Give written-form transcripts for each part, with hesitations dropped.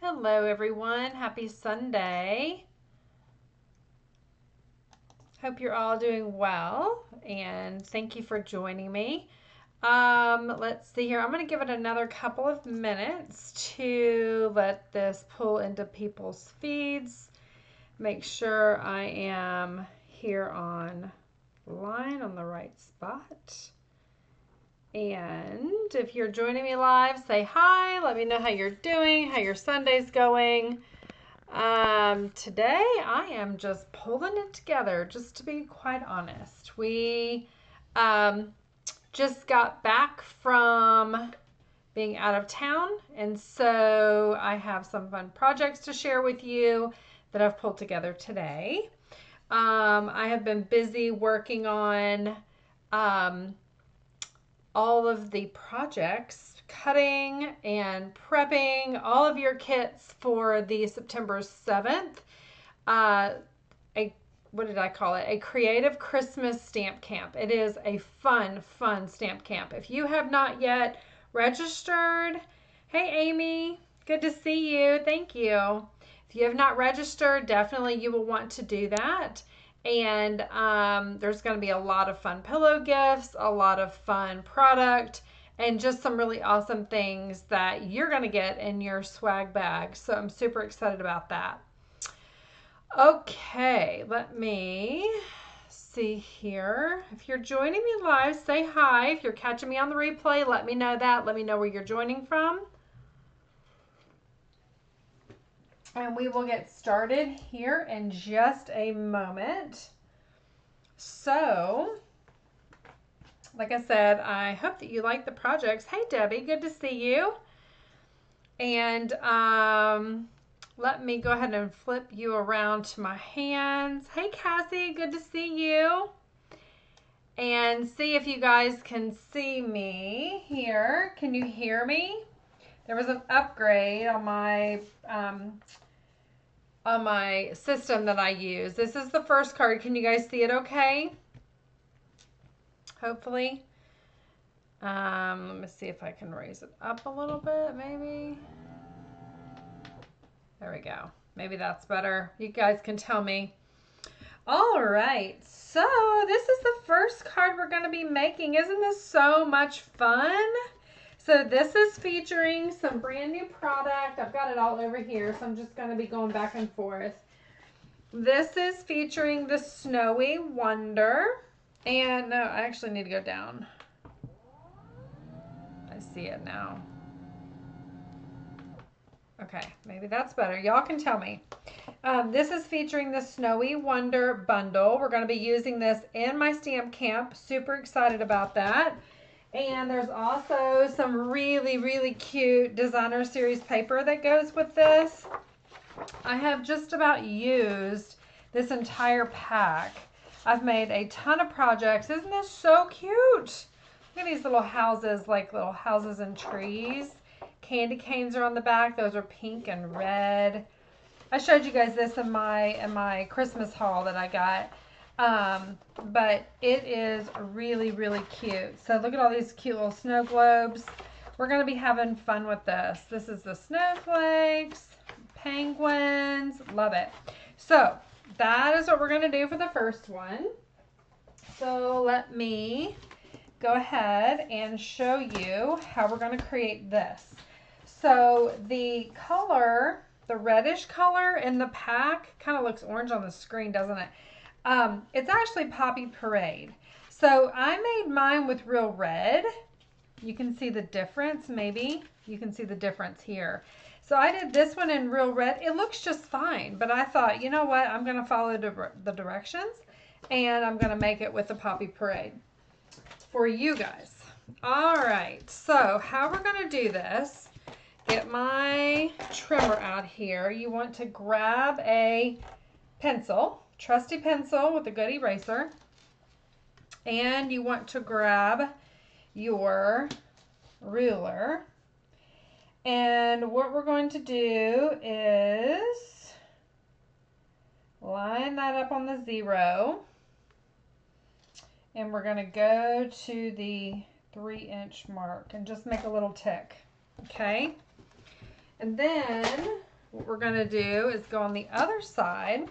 Hello, everyone. Happy Sunday. Hope you're all doing well, and thank you for joining me. Let's see here. I'm going to give it another couple of minutes to let this pull into people's feeds. Make sure I am here on line on the right spot. And if you're joining me live, say hi. Let me know how you're doing, how your Sunday's going. Today I am just pulling it together, just to be quite honest. We just got back from being out of town, and so I have some fun projects to share with you that I've pulled together today. I have been busy working on all of the projects, cutting and prepping all of your kits for the September 7th. What did I call it? A creative Christmas stamp camp. It is a fun stamp camp. If you have not yet registered, hey Amy, good to see you. Thank you. If you have not registered, definitely you will want to do that. And there's going to be a lot of fun pillow gifts, a lot of fun product, and just some really awesome things that you're going to get in your swag bag. So I'm super excited about that. Okay, let me see here. If you're joining me live, say hi. If you're catching me on the replay, let me know that. Let me know where you're joining from. And we will get started here in just a moment. So, like I said, I hope that you like the projects. Hey, Debbie, good to see you. And let me go ahead and flip you around to my hands. Hey, Cassie, good to see you. And see if you guys can see me here. Can you hear me? There was an upgrade on my system that I use. This is the first card. Can you guys see it okay? Hopefully. Let me see if I can raise it up a little bit, maybe. There we go. Maybe that's better. You guys can tell me. All right. So this is the first card we're going to be making. Isn't this so much fun? So this is featuring some brand new product. I've got it all over here, so I'm just going to be going back and forth. This is featuring the Snowy Wonder. And no, I actually need to go down. I see it now. Okay, maybe that's better. Y'all can tell me. This is featuring the Snowy Wonder bundle. We're going to be using this in my stamp camp. Super excited about that. And there's also some really cute designer series paper that goes with this. I have just about used this entire pack. I've made a ton of projects. Isn't this so cute? Look at these little houses, like little houses and trees. Candy canes are on the back. Those are pink and red. I showed you guys this in my Christmas haul that I got. But it is really cute. So look at all these cute little snow globes. We're going to be having fun with this. This is the snowflakes, penguins. Love it. So that is what we're going to do for the first one. So let me go ahead and show you how we're going to create this. So the color, the reddish color in the pack kind of looks orange on the screen, doesn't it? It's actually Poppy Parade. So I made mine with real red. You can see the difference, maybe. You can see the difference here. So I did this one in real red. It looks just fine, but I thought, you know what? I'm going to follow the directions, and I'm going to make it with the Poppy Parade for you guys. All right, so how we're going to do this, get my trimmer out here. You want to grab a pencil, trusty pencil with a good eraser, and you want to grab your ruler. And what we're going to do is line that up on the 0, and we're going to go to the 3-inch mark and just make a little tick, okay? And then what we're going to do is go on the other side.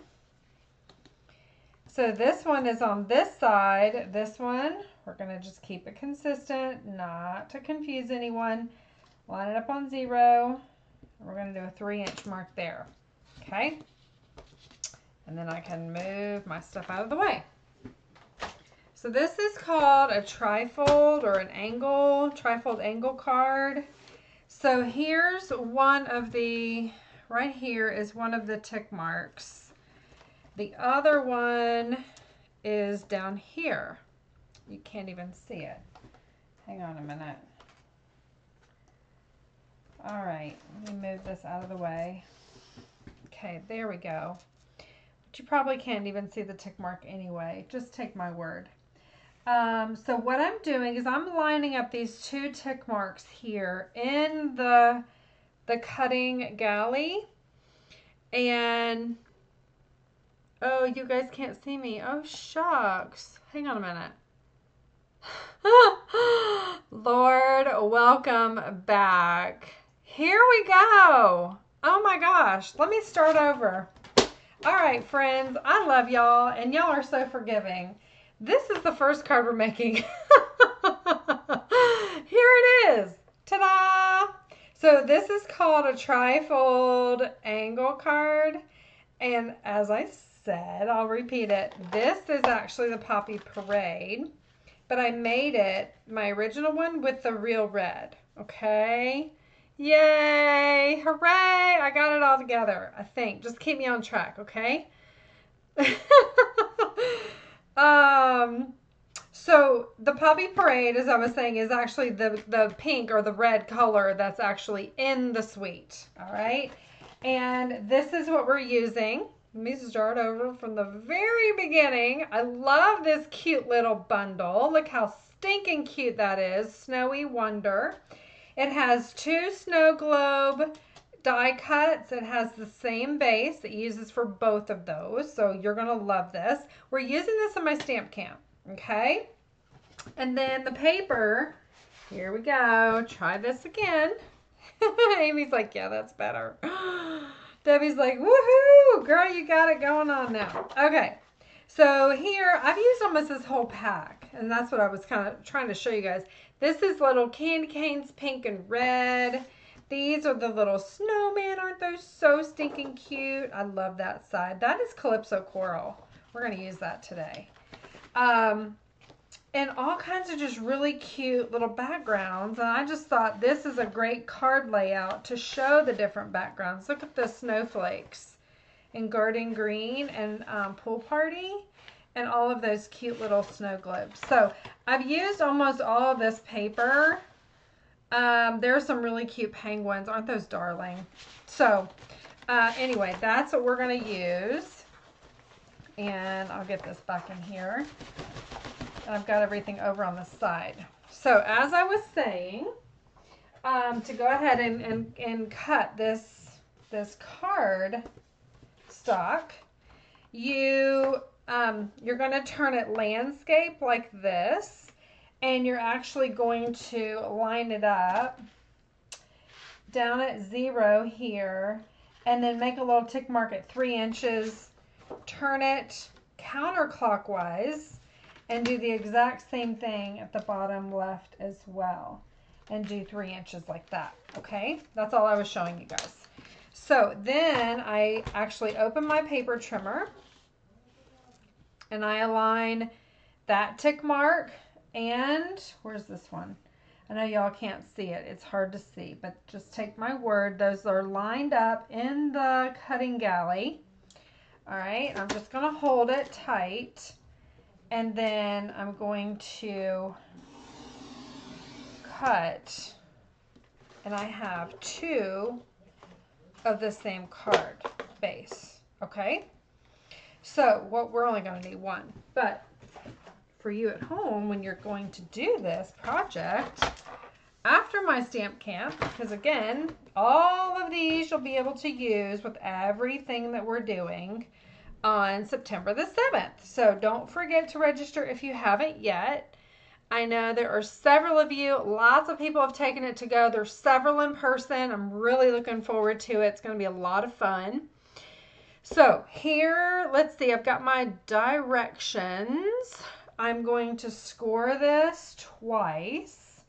So this one is on this side. This one, we're going to just keep it consistent, not to confuse anyone. Line it up on 0. We're going to do a 3-inch mark there. Okay? And then I can move my stuff out of the way. So this is called a trifold or an angle, trifold angle card. So here's one of the, right here is one of the tick marks. The other one is down here. You can't even see it. Hang on a minute. All right, let me move this out of the way. Okay, there we go. But you probably can't even see the tick mark anyway. Just take my word. So what I'm doing is I'm lining up these 2 tick marks here in the cutting galley. And, oh, you guys can't see me. Oh, shucks. Hang on a minute. Lord, welcome back. Here we go. Oh my gosh. Let me start over. All right, friends. I love y'all, and y'all are so forgiving. This is the first card we're making. Here it is. Ta-da! So this is called a trifold angle card. And as I said, I'll repeat it. This is actually the Poppy Parade. But I made it, my original one, with the real red. Okay? Yay! Hooray! I got it all together, I think. Just keep me on track, okay? So the Poppy Parade, as I was saying, is actually the pink or the red color that's actually in the suite. All right. And this is what we're using. Let me start over from the very beginning. I love this cute little bundle. Look how stinking cute that is. Snowy Wonder. It has 2 snow globe die cuts. It has the same base. It uses for both of those. So you're going to love this. We're using this in my stamp camp. Okay. And then the paper. Here we go. Try this again. Amy's like, yeah, that's better. Debbie's like, woohoo, girl, you got it going on now. Okay, so here, I've used almost this whole pack, and that's what I was kind of trying to show you guys. This is little candy canes, pink and red. These are the little snowmen. Aren't those so stinking cute? I love that side. That is Calypso Coral. We're going to use that today. And all kinds of just really cute little backgrounds. And I just thought this is a great card layout to show the different backgrounds. Look at the snowflakes in Garden Green and Pool Party. And all of those cute little snow globes. So I've used almost all of this paper. There are some really cute penguins. Aren't those darling? So anyway, that's what we're going to use. And I'll get this back in here. I've got everything over on the side. So as I was saying, to go ahead and cut this card stock, you're going to turn it landscape like this, and you're actually going to line it up down at 0 here, and then make a little tick mark at 3 inches, turn it counterclockwise, and do the exact same thing at the bottom left as well. And do 3 inches like that. Okay? That's all I was showing you guys. So then I actually open my paper trimmer. And I align that tick mark. And where's this one? I know y'all can't see it. It's hard to see. But just take my word. Those are lined up in the cutting galley. Alright. I'm just going to hold it tight. And then I'm going to cut, and I have 2 of the same card base, okay? So we're only going to need 1, but for you at home, when you're going to do this project, after my stamp camp, because again, all of these you'll be able to use with everything that we're doing on September the 7th. So don't forget to register if you haven't yet. I know there are several of you. Lots of people have taken it to go. There's several in person. I'm really looking forward to it. It's going to be a lot of fun. So here, let's see. I've got my directions. I'm going to score this twice.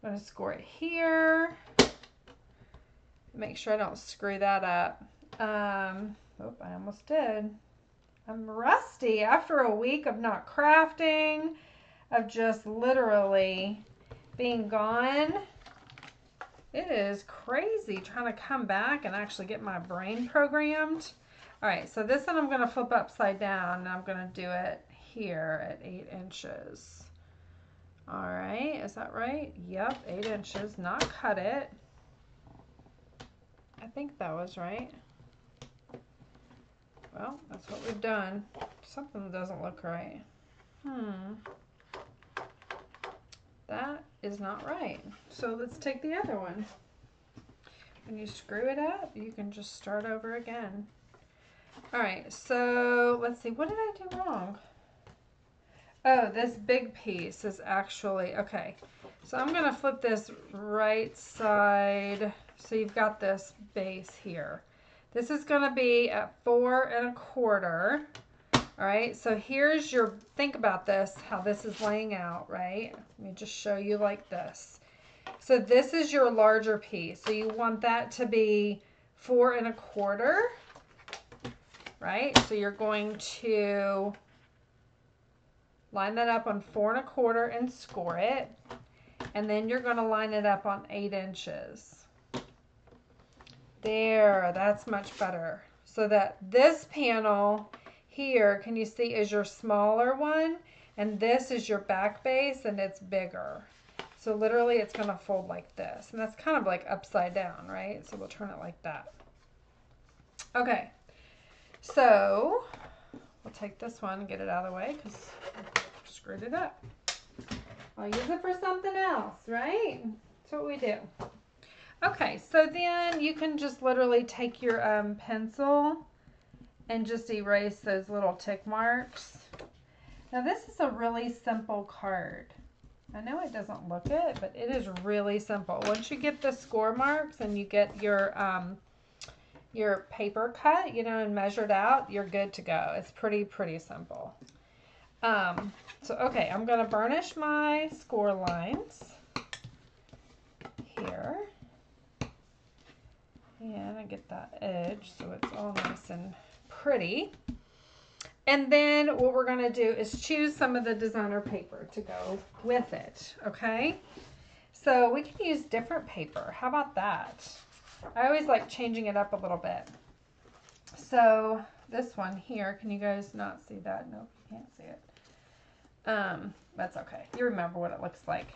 I'm going to score it here. Make sure I don't screw that up. Oh, I almost did. I'm rusty after a week of not crafting, of just literally being gone. It is crazy trying to come back and actually get my brain programmed. All right, so this one I'm going to flip upside down, and I'm going to do it here at 8 inches. All right, is that right? Yep, 8 inches, not cut it. I think that was right. Well, that's what we've done. Something doesn't look right. That is not right. So let's take the other one. When you screw it up, you can just start over again. All right, so let's see. What did I do wrong? Oh, this big piece is actually, okay. So I'm going to flip this right side. So you've got this base here. This is going to be at 4 1/4. All right, so here's your, think about this, how this is laying out, right? Let me just show you like this. So this is your larger piece. So you want that to be 4 1/4, right? So you're going to line that up on 4 1/4 and score it. And then you're going to line it up on 8 inches. There, that's much better. So that this panel here, can you see, is your smaller one, and this is your back base, and it's bigger. So literally it's going to fold like this, and that's kind of like upside down, right? So we'll turn it like that. Okay, so we'll take this one and get it out of the way because I screwed it up. I'll use it for something else, right? That's what we do. Okay, so then you can just literally take your pencil and just erase those little tick marks. Now this is a really simple card. I know it doesn't look it, but it is really simple. Once you get the score marks and you get your paper cut, you know, and measured out, you're good to go. It's pretty simple. So okay, I'm gonna burnish my score lines here. And I get that edge so it's all nice and pretty. And then what we're going to do is choose some of the designer paper to go with it, okay? So we can use different paper. How about that? I always like changing it up a little bit. So this one here, can you guys not see that? Nope, you can't see it. That's okay. You remember what it looks like.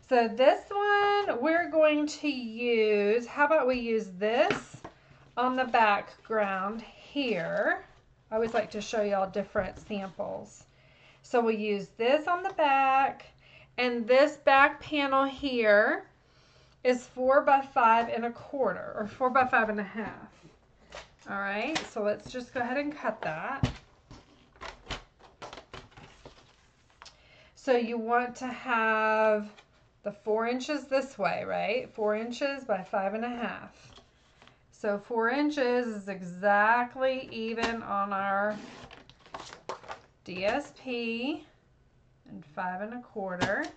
So this one we're going to use, how about we use this on the background here. I always like to show y'all different samples. So we'll use this on the back, and this back panel here is 4 by 5 1/4 or 4 by 5 1/2. All right, so let's just go ahead and cut that. So you want to have the 4 inches this way, right? 4 inches by 5 1/2. So 4 inches is exactly even on our DSP, and 5 1/4.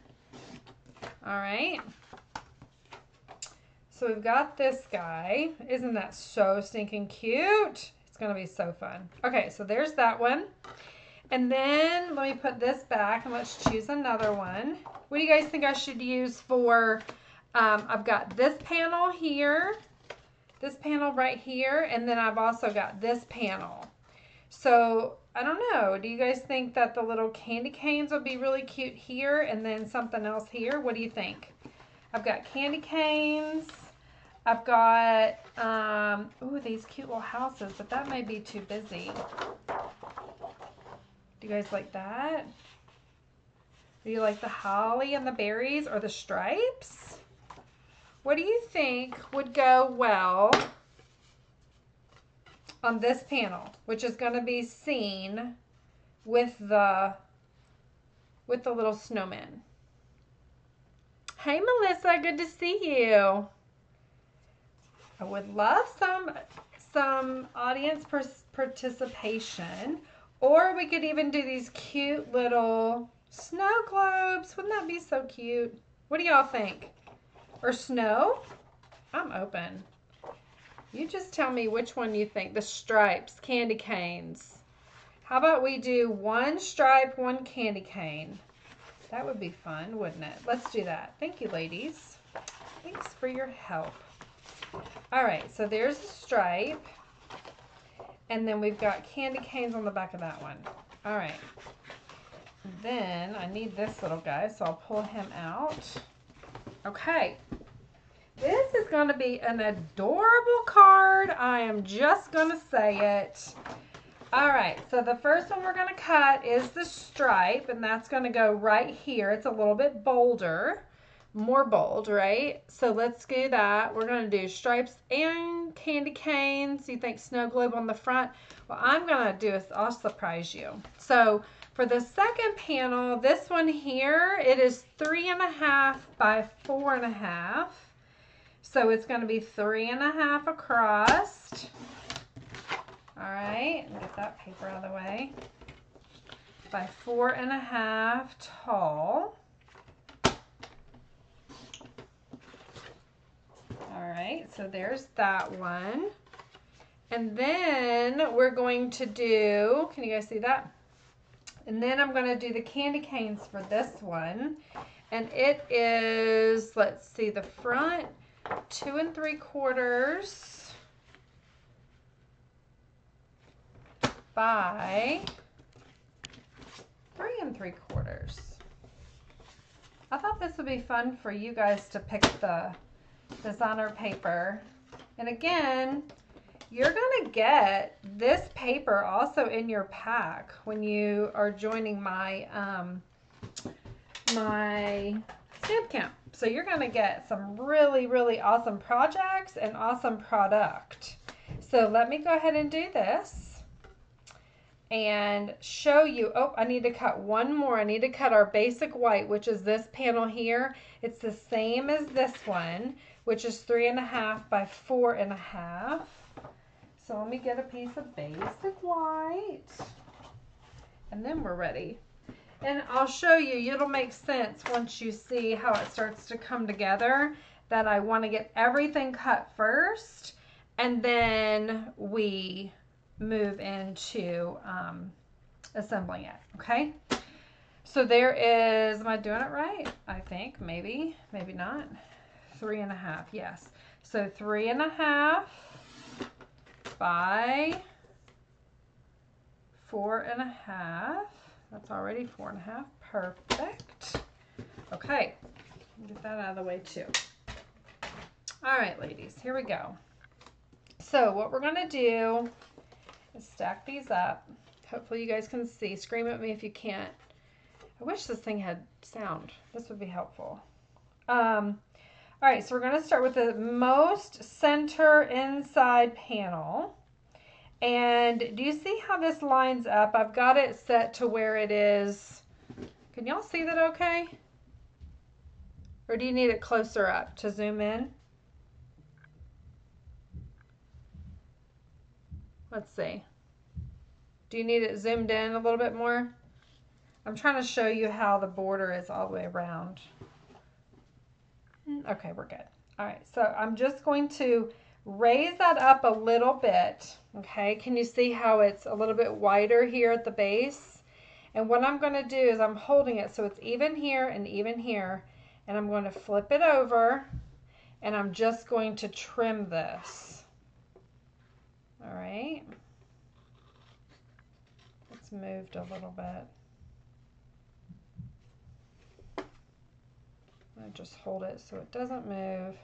All right. So we've got this guy. Isn't that so stinking cute? It's going to be so fun. Okay, so there's that one. And then let me put this back and let's choose another one. What do you guys think I should use for, I've got this panel here, this panel right here, and then I've also got this panel. So I don't know, do you guys think that the little candy canes would be really cute here and then something else here? What do you think? I've got candy canes. I've got, ooh, these cute little houses, but that may be too busy. Do you guys like that? Do you like the holly and the berries or the stripes? What do you think would go well on this panel, which is going to be seen with the little snowman? Hey, Melissa, good to see you. I would love some audience participation, or we could even do these cute little snow globes. Wouldn't that be so cute? What do y'all think? Or snow? I'm open. You just tell me which one you think. The stripes, candy canes. How about we do one stripe, one candy cane? That would be fun, wouldn't it? Let's do that. Thank you, ladies. Thanks for your help. All right, so there's the stripe. And then we've got candy canes on the back of that one. All right. Then I need this little guy, so I'll pull him out. Okay. This is going to be an adorable card. I am just going to say it. All right, so the first one we're going to cut is the stripe, and that's going to go right here. It's a little bit bolder, more bold, right? So let's do that. We're going to do stripes and candy canes. You think snow globe on the front? What I'm going to do is I'll surprise you. So for the second panel, this one here, it is 3.5 by 4.5. So it's going to be 3.5 across. All right, get that paper out of the way. By 4.5 tall. All right, so there's that one. And then we're going to do, can you guys see that? And then I'm going to do the candy canes for this one. And it is, let's see, the front 2 3/4 by 3 3/4. I thought this would be fun for you guys to pick the designer paper. And again, you're going to get this paper also in your pack when you are joining my my stamp camp. So you're going to get some really, really awesome projects and awesome product. So let me go ahead and do this and show you. Oh, I need to cut one more. I need to cut our basic white, which is this panel here. It's the same as this one, which is 3.5 by 4.5. So let me get a piece of basic white, and then we're ready. And I'll show you, it'll make sense once you see how it starts to come together, that I want to get everything cut first, and then we move into assembling it, okay? So there is, am I doing it right? I think, maybe not. 3.5, yes. So 3.5 by 4.5. That's already 4.5. Perfect. Okay, get that out of the way too. All right, ladies, here we go. So what we're gonna do is stack these up. Hopefully you guys can see. Scream at me if you can't. I wish this thing had sound. This would be helpful. All right, so we're gonna start with the most center inside panel. And do you see how this lines up? I've got it set to where it is. Can y'all see that okay? Or do you need it closer up to zoom in? Let's see. Do you need it zoomed in a little bit more? I'm trying to show you how the border is all the way around. Okay, we're good. All right, so I'm just going to raise that up a little bit. Okay, can you see how it's a little bit wider here at the base? And what I'm going to do is I'm holding it so it's even here and even here, and I'm going to flip it over, and I'm just going to trim this. All right, it's moved a little bit. I just hold it so it doesn't move.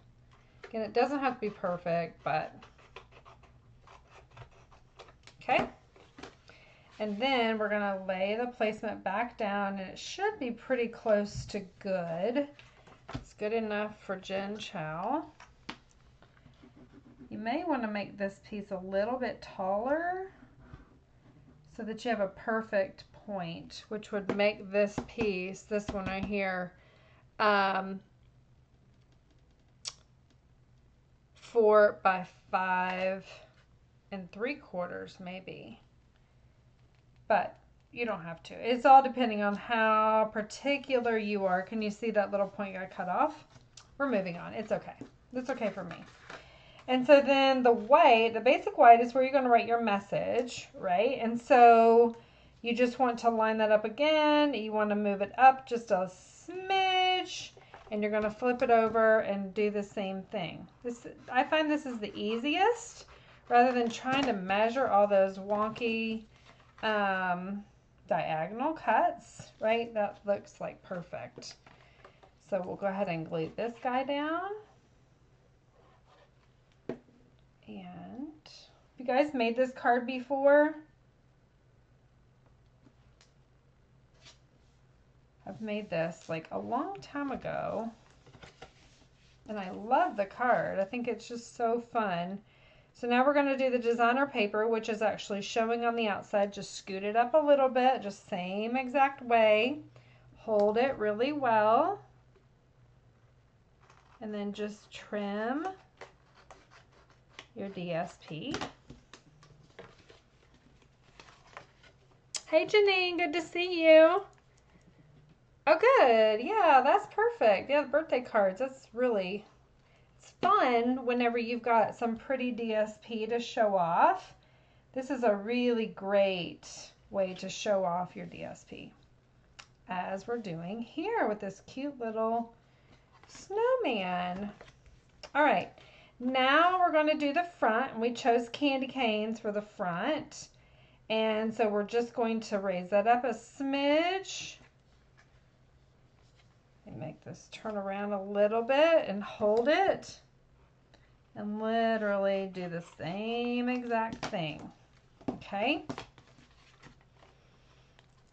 Again, it doesn't have to be perfect, but okay. And then we're gonna lay the placement back down, and it should be pretty close to good. It's good enough for Jen Chow. You may want to make this piece a little bit taller so that you have a perfect point, which would make this piece, this one right here, 4 by 5 3/4 maybe. But you don't have to. It's all depending on how particular you are. Can you see that little point got cut off? We're moving on. It's okay. It's okay for me. And so then the white, the basic white is where you're going to write your message, right? And so you just want to line that up again. You want to move it up just a smidge, and you're going to flip it over and do the same thing. I find this is the easiest rather than trying to measure all those wonky diagonal cuts, right? That looks like perfect. So we'll go ahead and glue this guy down. And have you guys made this card before? I've made this like a long time ago. And I love the card. I think it's just so fun. So now we're going to do the designer paper, which is actually showing on the outside. Just scoot it up a little bit, just same exact way. Hold it really well. And then just trim your DSP. Hey Janine, good to see you. Oh good, yeah, that's perfect. Yeah, the birthday cards, that's really, it's fun whenever you've got some pretty DSP to show off. This is a really great way to show off your DSP, as we're doing here with this cute little snowman. All right, now we're going to do the front, and we chose candy canes for the front. And so we're just going to raise that up a smidge. And make this turn around a little bit and hold it. And literally do the same exact thing. Okay?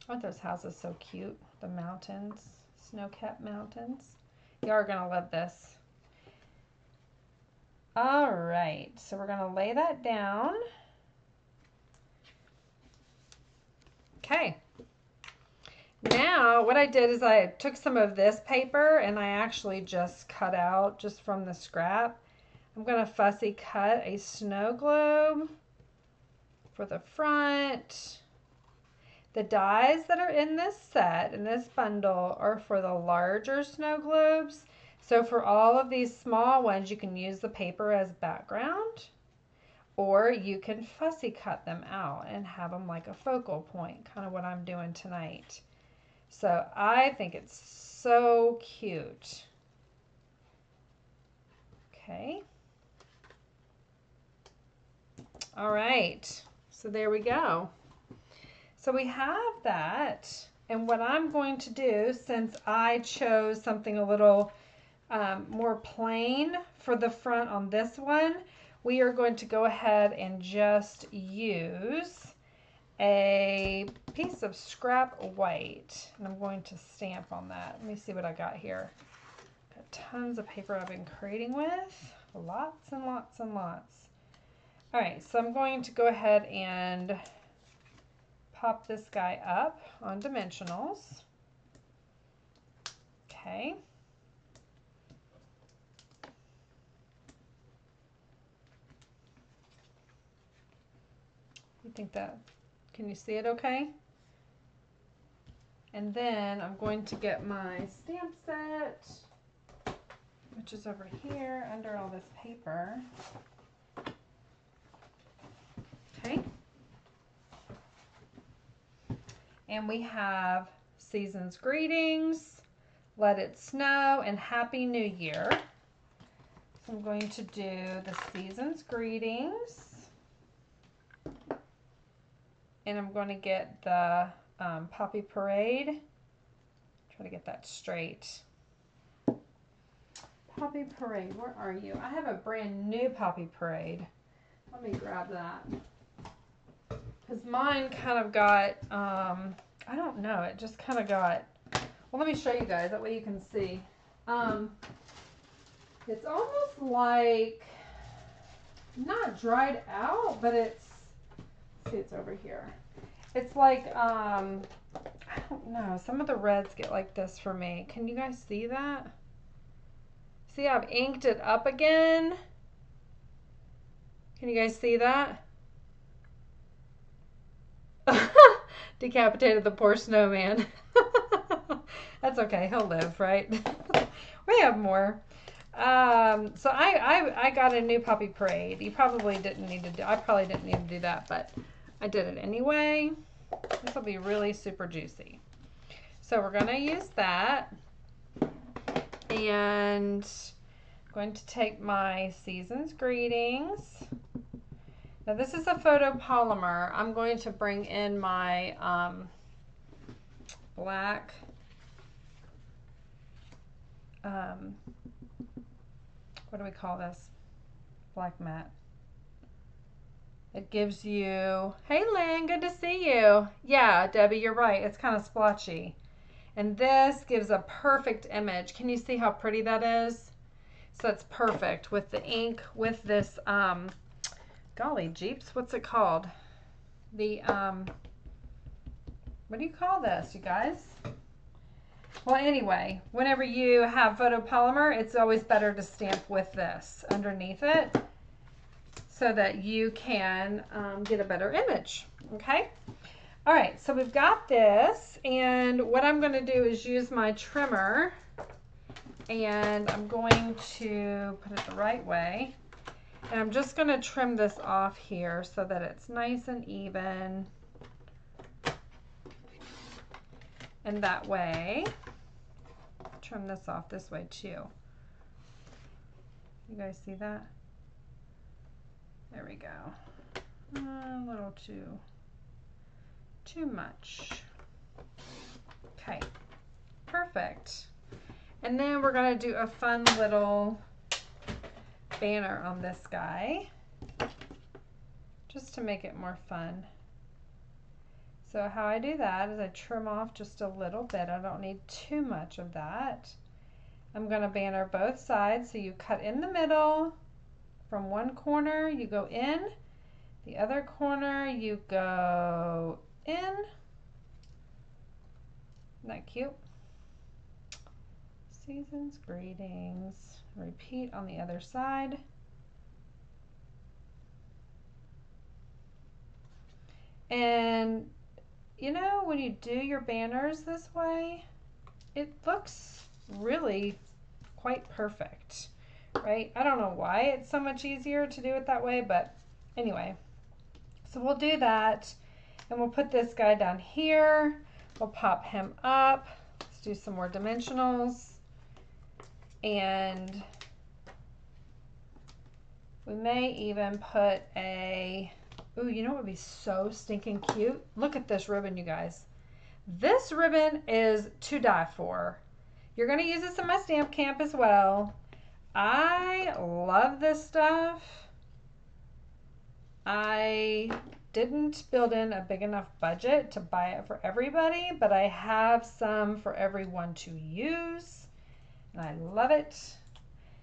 Aren't those houses so cute? The mountains, snow-capped mountains. You are going to love this. All right, so we're going to lay that down. Okay. Now what I did is I took some of this paper and I actually just cut out just from the scrap. I'm going to fussy cut a snow globe for the front. The dies that are in this set, in this bundle, are for the larger snow globes. So for all of these small ones, you can use the paper as background, or you can fussy cut them out and have them like a focal point, kind of what I'm doing tonight. So I think it's so cute. Okay. All right, so there we go. So we have that, and what I'm going to do, since I chose something a little more plain for the front on this one, we are going to go ahead and just use a piece of scrap white, and I'm going to stamp on that. Let me see what I got here. Got tons of paper I've been creating with, lots and lots and lots. All right, so I'm going to go ahead and pop this guy up on dimensionals. Okay. You think that, can you see it okay? And then I'm going to get my stamp set, which is over here under all this paper. Okay. And we have Season's Greetings, Let It Snow, and Happy New Year. So I'm going to do the Season's Greetings. And I'm going to get the Poppy Parade. Try to get that straight. Poppy Parade, where are you? I have a brand new Poppy Parade. Let me grab that. Because mine kind of got, I don't know, it just kind of got, well, let me show you guys, that way you can see. It's almost like, not dried out, but it's, see, it's over here. It's like, I don't know, some of the reds get like this for me. Can you guys see that? See, I've inked it up again. Can you guys see that? Decapitated the poor snowman. That's okay. He'll live, right? We have more. So I got a new puppy parade. You probably didn't need to do. I probably didn't need to do that, but I did it anyway. This will be really super juicy. So we're gonna use that, and I'm going to take my Season's Greetings. Now this is a photopolymer. I'm going to bring in my black what do we call this? Black matte. It gives you, hey Lynn, good to see you. Yeah, Debbie, you're right. It's kind of splotchy. And this gives a perfect image. Can you see how pretty that is? So it's perfect with the ink, with this, golly jeeps, what's it called? The, what do you call this, you guys? Well, anyway, whenever you have photopolymer, it's always better to stamp with this underneath it so that you can get a better image, okay? All right, so we've got this, and what I'm going to do is use my trimmer, and I'm going to put it the right way, and I'm just going to trim this off here so that it's nice and even, and that way, trim this off this way too. You guys see that? There we go. A little too much. Okay, perfect. And then we're gonna do a fun little banner on this guy, just to make it more fun. So how I do that is I trim off just a little bit. I don't need too much of that. I'm gonna banner both sides, so you cut in the middle. From one corner you go in, the other corner you go in. Isn't that cute? Season's Greetings. Repeat on the other side. And you know, when you do your banners this way, it looks really quite perfect, right? I don't know why it's so much easier to do it that way, but anyway. So we'll do that, and we'll put this guy down here. We'll pop him up. Let's do some more dimensionals. And we may even put a, ooh, you know what would be so stinking cute? Look at this ribbon, you guys. This ribbon is to die for. You're going to use this in my stamp camp as well. I love this stuff. I didn't build in a big enough budget to buy it for everybody, but I have some for everyone to use, and I love it.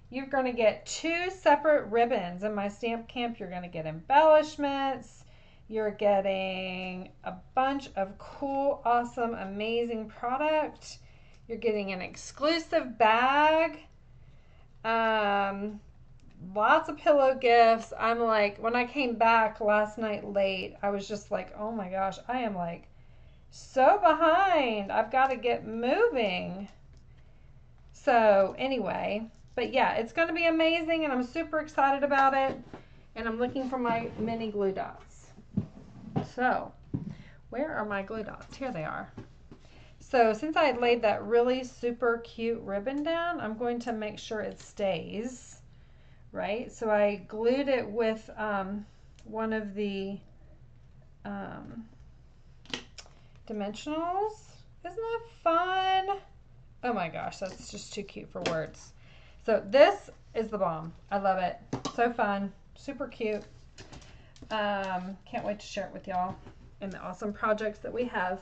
You're going to get 2 separate ribbons in my stamp camp. You're going to get embellishments. You're getting a bunch of cool, awesome, amazing product. You're getting an exclusive bag. Lots of pillow gifts. I'm like, when I came back last night late, I was just like, oh my gosh, I am like so behind. I've got to get moving. So anyway, but yeah, it's going to be amazing, and I'm super excited about it. And I'm looking for my mini glue dots. So where are my glue dots? Here they are. So since I had laid that really super cute ribbon down, I'm going to make sure it stays, right? So I glued it with one of the dimensionals. Isn't that fun? Oh my gosh, that's just too cute for words. So this is the bomb. I love it. So fun, super cute. Can't wait to share it with y'all and the awesome projects that we have.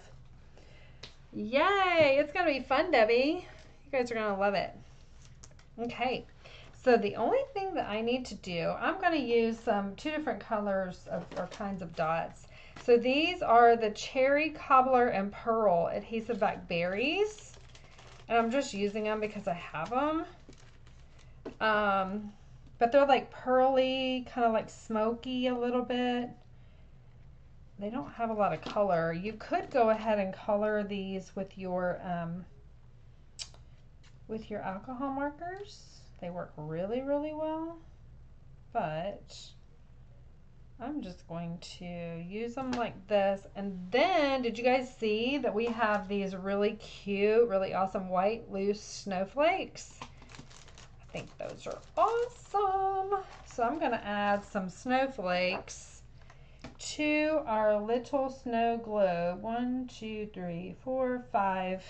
Yay, it's gonna be fun, Debbie. You guys are gonna love it. Okay, so the only thing that I need to do, I'm gonna use 2 different colors or kinds of dots. So these are the Cherry Cobbler and Pearl adhesive back berries, and I'm just using them because I have them. but they're like pearly, kind of like smoky a little bit. They don't have a lot of color. You could go ahead and color these with your alcohol markers. They work really, really well, but I'm just going to use them like this. And then, did you guys see that we have these really cute, really awesome white loose snowflakes? I think those are awesome. So I'm going to add some snowflakes to our little snow globe. 1, 2, 3, 4, 5.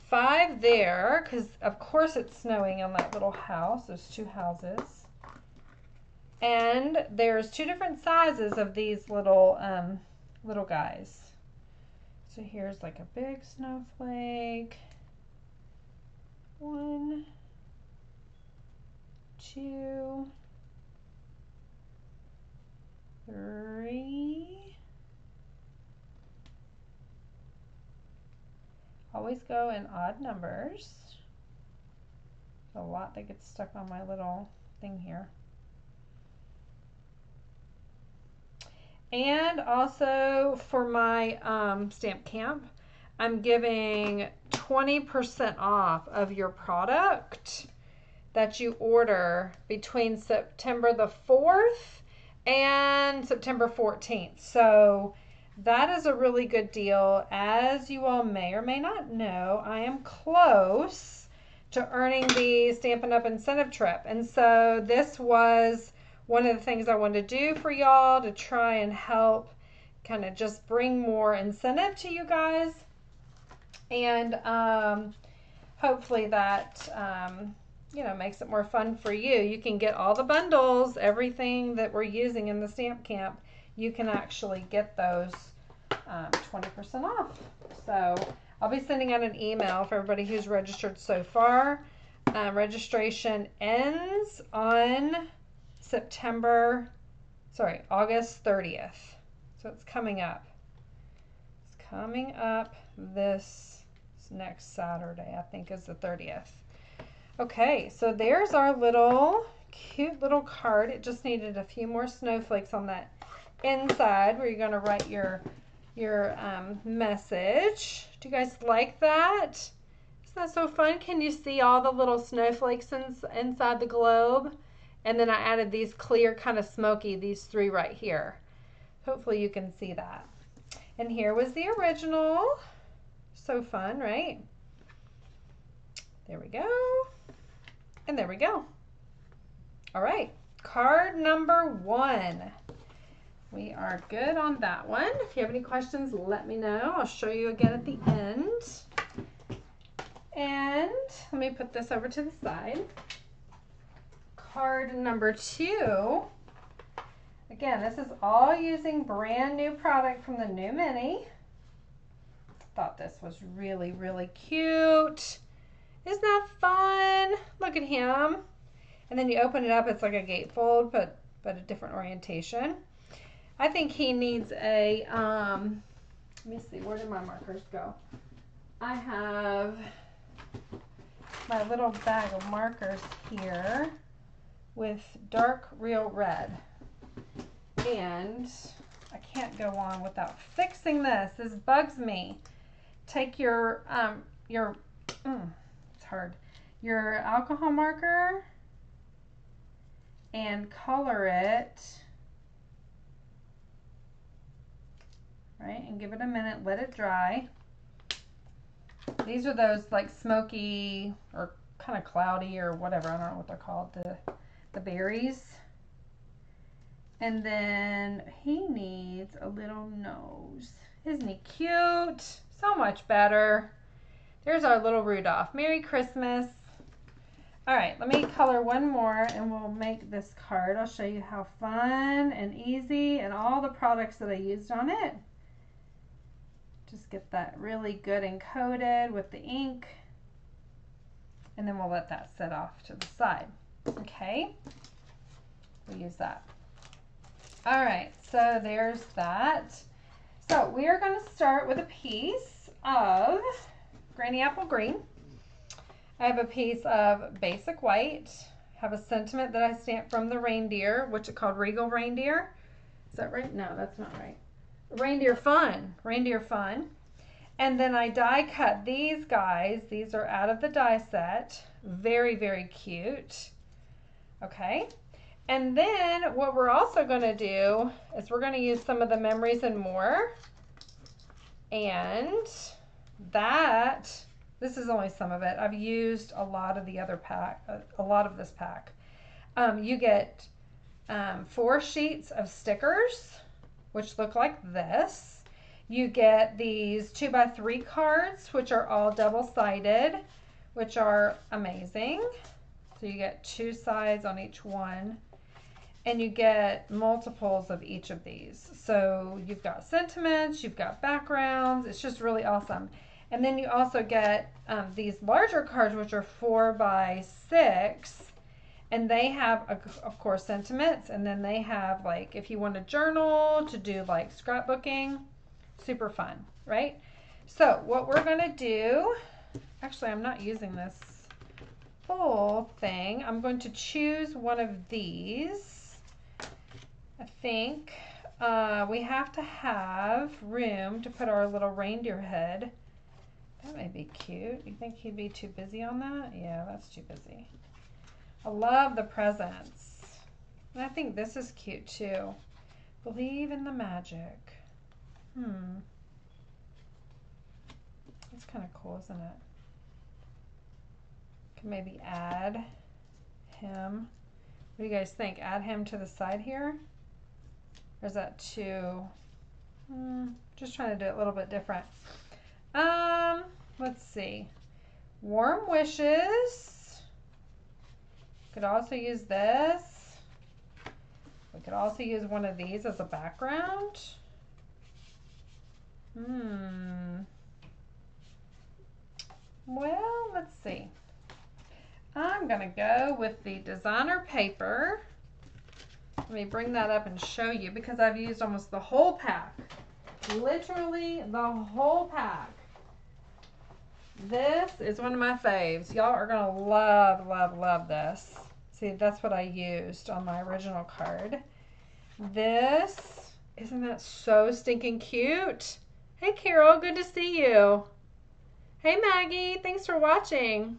5 there, because of course it's snowing on that little house. There's 2 houses. And there's 2 different sizes of these little little guys. So here's like a big snowflake. 1, 2, 3. Always go in odd numbers. There's a lot that gets stuck on my little thing here. And also for my stamp camp, I'm giving 20% off of your product that you order between September the 4th and September 14th. So that is a really good deal. As you all may or may not know, I am close to earning the Stampin' Up! Incentive trip. And so this was one of the things I wanted to do for y'all to try and help kind of just bring more incentive to you guys. And hopefully that, you know, makes it more fun for you. You can get all the bundles, everything that we're using in the stamp camp. You can actually get those 20% off. So I'll be sending out an email for everybody who's registered so far. Registration ends on August 30th. So it's coming up. It's coming up this next Saturday, I think is the 30th. Okay, so there's our little cute little card. It just needed a few more snowflakes on that inside where you're going to write your message. Do you guys like that? Isn't that so fun? Can you see all the little snowflakes inside the globe? And then I added these clear, kind of smoky, these 3 right here. Hopefully you can see that. And here was the original. So fun, right? There we go. And there we go. All right, card number 1. We are good on that one. If you have any questions, let me know. I'll show you again at the end. And let me put this over to the side. Card number 2. Again, this is all using brand new product from the new mini. Thought this was really, really cute. Isn't that fun? Look at him. And then you open it up, it's like a gatefold, but a different orientation. I think he needs a, let me see, where did my markers go? I have my little bag of markers here with dark real red. And I can't go on without fixing this. This bugs me. Take your it's hard, your alcohol marker and color it, right, and give it a minute, let it dry. These are those like smoky or kind of cloudy or whatever, I don't know what they're called, the berries. And then he needs a little nose. Isn't he cute? So much better. There's our little Rudolph. Merry Christmas. All right, let me color one more and we'll make this card. I'll show you how fun and easy and all the products that I used on it. Just get that really good and coated with the ink. And then we'll let that sit off to the side. Okay, we'll use that. All right, so there's that. So we are going to start with a piece of Granny Apple Green. I have a piece of basic white. have a sentiment that I stamped from the reindeer, which is called Regal Reindeer. Is that right? No, that's not right. Reindeer Fun. Reindeer Fun. And then I die cut these guys. These are out of the die set. Very, very cute. Okay. And then what we're also going to do is we're going to use some of the Memories and More. And this is only some of it. I've used a lot of the other pack, a lot of this pack. You get 4 sheets of stickers, which look like this. You get these 2x3 cards, which are all double-sided, which are amazing. So you get 2 sides on each one. And you get multiples of each of these. So you've got sentiments, you've got backgrounds. It's just really awesome. And then you also get these larger cards, which are 4x6. And they have, of course, sentiments. And then they have, like, if you want a journal to do, like, scrapbooking, super fun, right? So what we're going to do, actually, I'm not using this full thing. I'm going to choose one of these. I think we have to have room to put our little reindeer head. That may be cute. You think he'd be too busy on that? Yeah, that's too busy. I love the presents. And I think this is cute too. Believe in the magic. That's kind of cool, isn't it? Can maybe add him. What do you guys think? Add him to the side here? Or is that too... just trying to do it a little bit different. Let's see. Warm Wishes. Could also use this. We could also use one of these as a background. Well, let's see. I'm going to go with the designer paper. Let me bring that up and show you because I've used almost the whole pack. Literally the whole pack. This is one of my faves. Y'all are going to love, love, love this. See, that's what I used on my original card. This, isn't that so stinking cute? Hey, Carol, good to see you. Hey, Maggie, thanks for watching.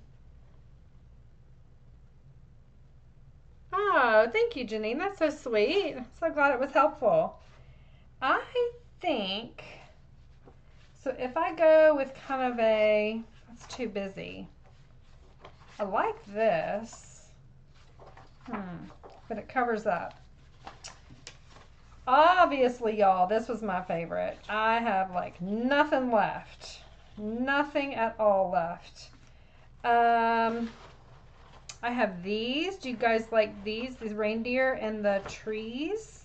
Oh, thank you, Janine. That's so sweet. I'm so glad it was helpful. I think, so if I go with kind of a, that's too busy. I like this. But it covers up. Obviously, y'all, this was my favorite. I have like nothing left. Nothing at all left. I have these. Do you guys like these reindeer and the trees?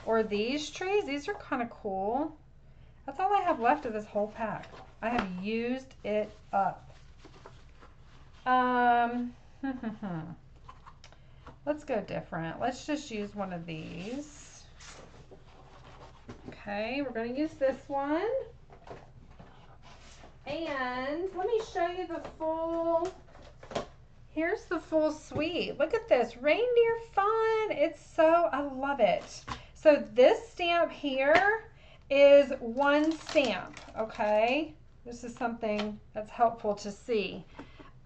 Or these trees? These are kind of cool. That's all I have left of this whole pack. I have used it up. Let's go different. Let's just use one of these. Okay, we're going to use this one. And let me show you the full... Here's the full suite. Look at this. Reindeer Fun. It's so, I love it. So this stamp here is one stamp, okay? This is something that's helpful to see.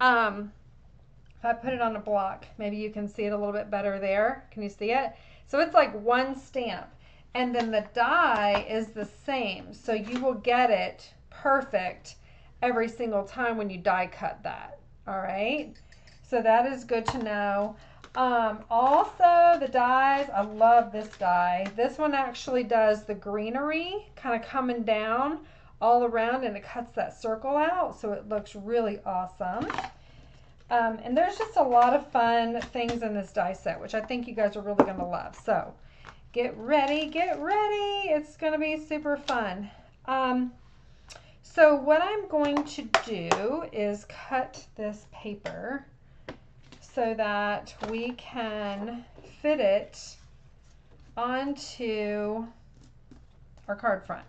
If I put it on a block, maybe you can see it a little bit better there. Can you see it? So it's like one stamp. And then the die is the same. So you will get it perfect every single time when you die cut that. All right? So that is good to know. Also, the dies, I love this die. This one actually does the greenery kind of coming down all around, and it cuts that circle out, so it looks really awesome. And there's just a lot of fun things in this die set, which I think you guys are really going to love. So get ready, get ready. It's going to be super fun. So what I'm going to do is cut this paper so that we can fit it onto our card front.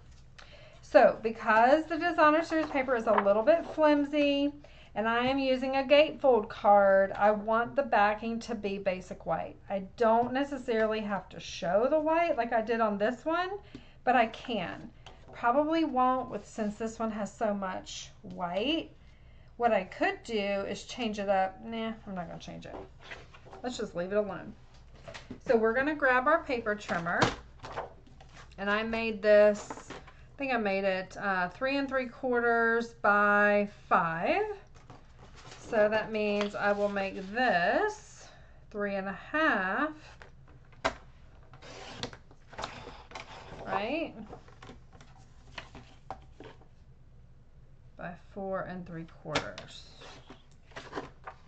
So because the designer series paper is a little bit flimsy And I am using a gatefold card. I want the backing to be basic white. I don't necessarily have to show the white like I did on this one, but I can. Probably won't since this one has so much white. What I could do is change it up. Nah, I'm not gonna change it. Let's just leave it alone. So we're gonna grab our paper trimmer, and I made this, I think I made it 3 3/4 by 5. So that means I will make this 3 1/2, right? By 4 3/4.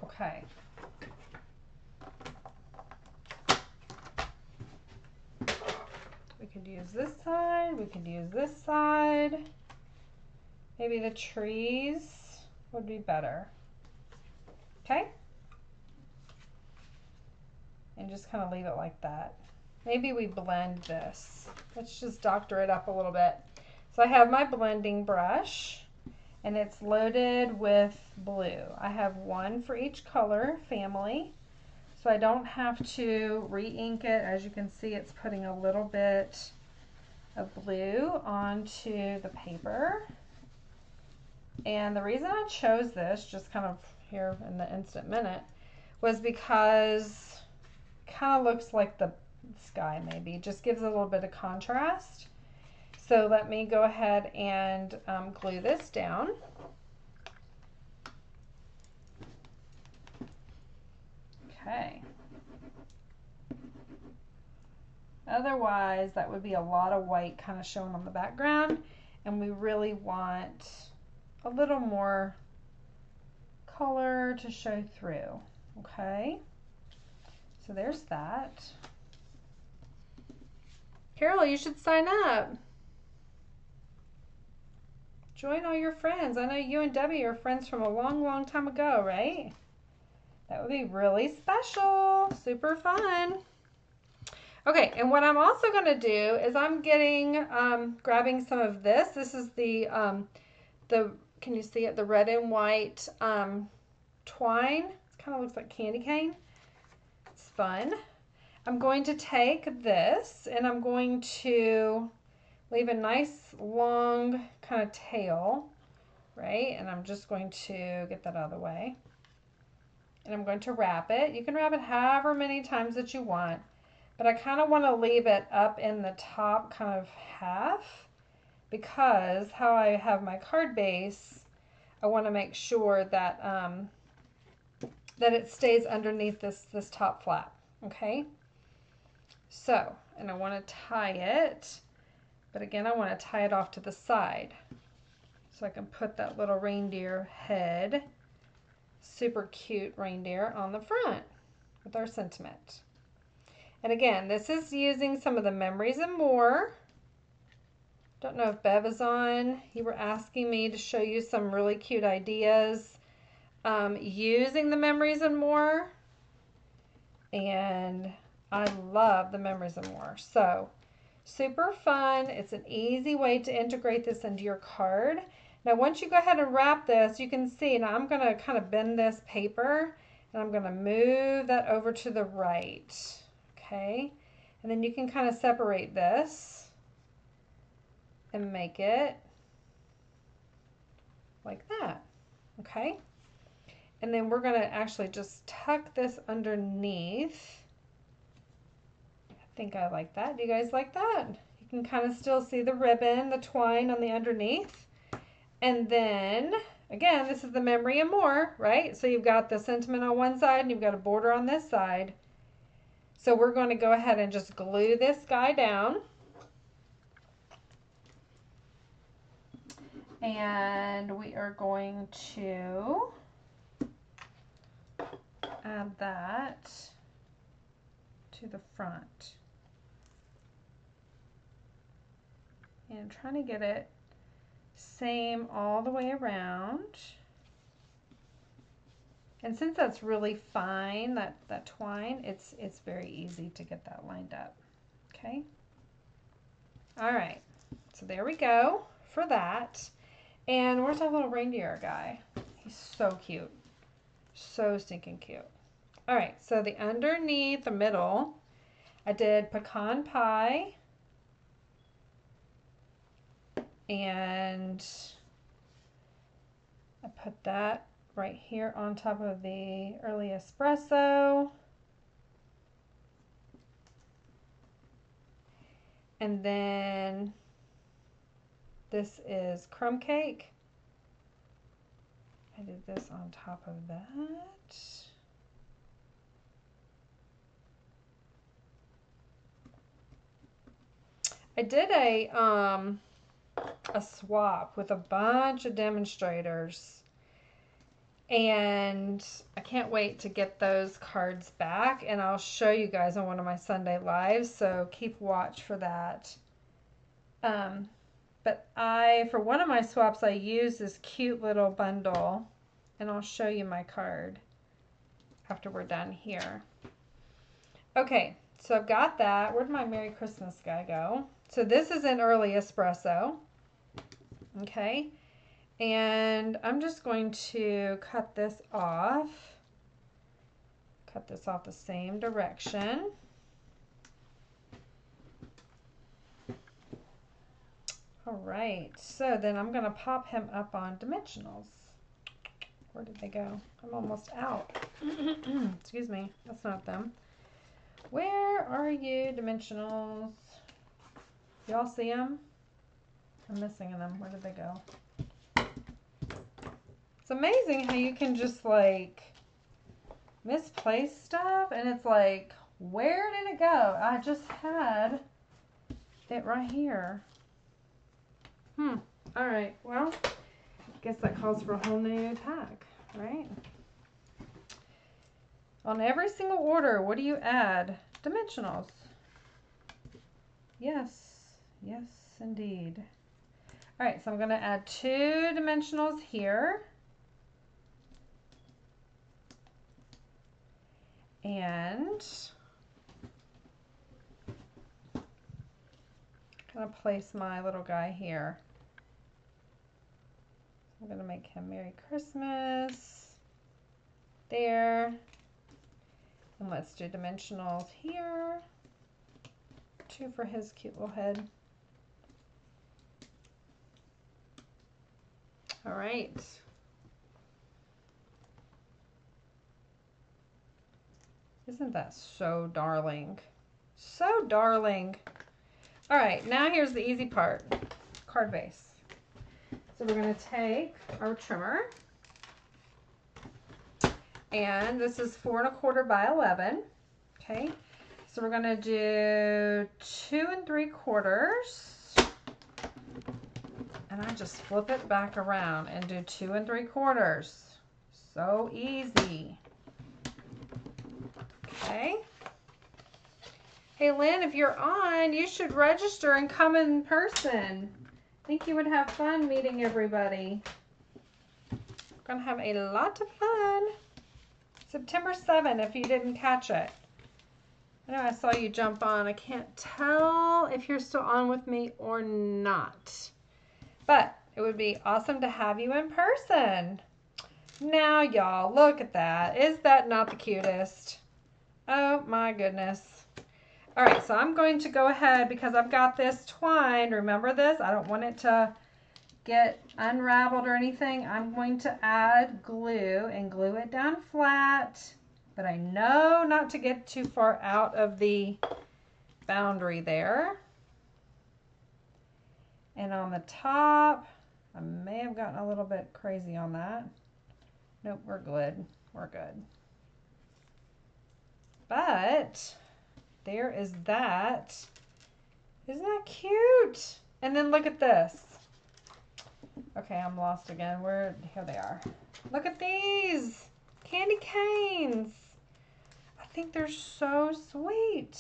Okay. We could use this side, we could use this side. Maybe the trees would be better. Okay? And just kind of leave it like that. Maybe we blend this. Let's just doctor it up a little bit. So I have my blending brush, and it's loaded with blue. I have one for each color family, so I don't have to re-ink it. As you can see, it's putting a little bit of blue onto the paper. And the reason I chose this, just kind of here in the instant minute, was because it kind of looks like the sky maybe. It just gives a little bit of contrast. So let me go ahead and glue this down. Okay. Otherwise, that would be a lot of white kind of showing on the background, and we really want a little more color to show through. Okay, so there's that. Carol, you should sign up. Join all your friends. I know you and Debbie are friends from a long, long time ago, right? That would be really special. Super fun. Okay, and what I'm also going to do is I'm getting, grabbing some of this. This is the can you see it? The red and white twine. It kind of looks like candy cane. It's fun. I'm going to take this and I'm going to leave a nice long kind of tail, right? And I'm just going to get that out of the way. And I'm going to wrap it. You can wrap it however many times that you want, but I kind of want to leave it up in the top kind of half, because how I have my card base, I want to make sure that that it stays underneath this top flap. Okay, so, and I want to tie it, but again I want to tie it off to the side so I can put that little reindeer head, super cute reindeer, on the front with our sentiment. And again, this is using some of the Memories and More. Don't know if Bev is on. You were asking me to show you some really cute ideas using the Memories and More. And I love the Memories and More. So, super fun. It's an easy way to integrate this into your card. Now, once you go ahead and wrap this, you can see, now I'm going to kind of bend this paper, and I'm going to move that over to the right. Okay, and then you can kind of separate this and make it like that. Okay, and then we're going to actually just tuck this underneath. I think I like that. Do you guys like that? You can kind of still see the ribbon, the twine on the underneath. And then again, this is the Memory and More, right? So you've got the sentiment on one side and you've got a border on this side. So we're going to go ahead and just glue this guy down. And we are going to add that to the front. And I'm trying to get it same all the way around. And since that's really fine, that twine, it's very easy to get that lined up. Okay. All right. So there we go for that. And where's our little reindeer guy? He's so cute. So stinking cute. All right, so the underneath, the middle, I did pecan pie. And I put that right here on top of the early espresso. And then this is crumb cake. I did this on top of that. I did a swap with a bunch of demonstrators, and I can't wait to get those cards back, and I'll show you guys on one of my Sunday lives, so keep watch for that. But for one of my swaps, I used this cute little bundle, and I'll show you my card after we're done here. Okay, so I've got that. Where'd my Merry Christmas guy go? So this is an early espresso. Okay, and I'm just going to cut this off. Cut this off the same direction. All right, so then I'm going to pop him up on dimensionals. Where did they go? I'm almost out. Excuse me, that's not them. Where are you, dimensionals? Y'all see them? I'm missing them. Where did they go? It's amazing how you can just like misplace stuff and it's like, where did it go? I just had it right here. All right, well, I guess that calls for a whole new pack, right? On every single order, what do you add? Dimensionals. Yes, yes, indeed. All right, so I'm going to add 2 dimensionals here. And I'm going to place my little guy here. I'm going to make him Merry Christmas. There. And let's do dimensionals here. 2 for his cute little head. All right. Isn't that so darling? So darling. All right, now here's the easy part. Card base. So we're going to take our trimmer. And this is 4 1/4 by 11. Okay. So we're going to do 2 3/4. And I just flip it back around and do 2 3/4. So easy. Okay. Hey Lynn, if you're on, you should register and come in person. I think you would have fun meeting everybody. We're going to have a lot of fun. September 7th, if you didn't catch it. I know I saw you jump on. I can't tell if you're still on with me or not. But it would be awesome to have you in person. Now, y'all, look at that. Is that not the cutest? Oh, my goodness. All right, so I'm going to go ahead because I've got this twine. Remember this? I don't want it to get unraveled or anything. I'm going to add glue and glue it down flat. But I know not to get too far out of the boundary there. And on the top, I may have gotten a little bit crazy on that. Nope, we're good. We're good. But there is that. Isn't that cute? And then look at this. Okay, I'm lost again. Here they are. Look at these candy canes. I think they're so sweet.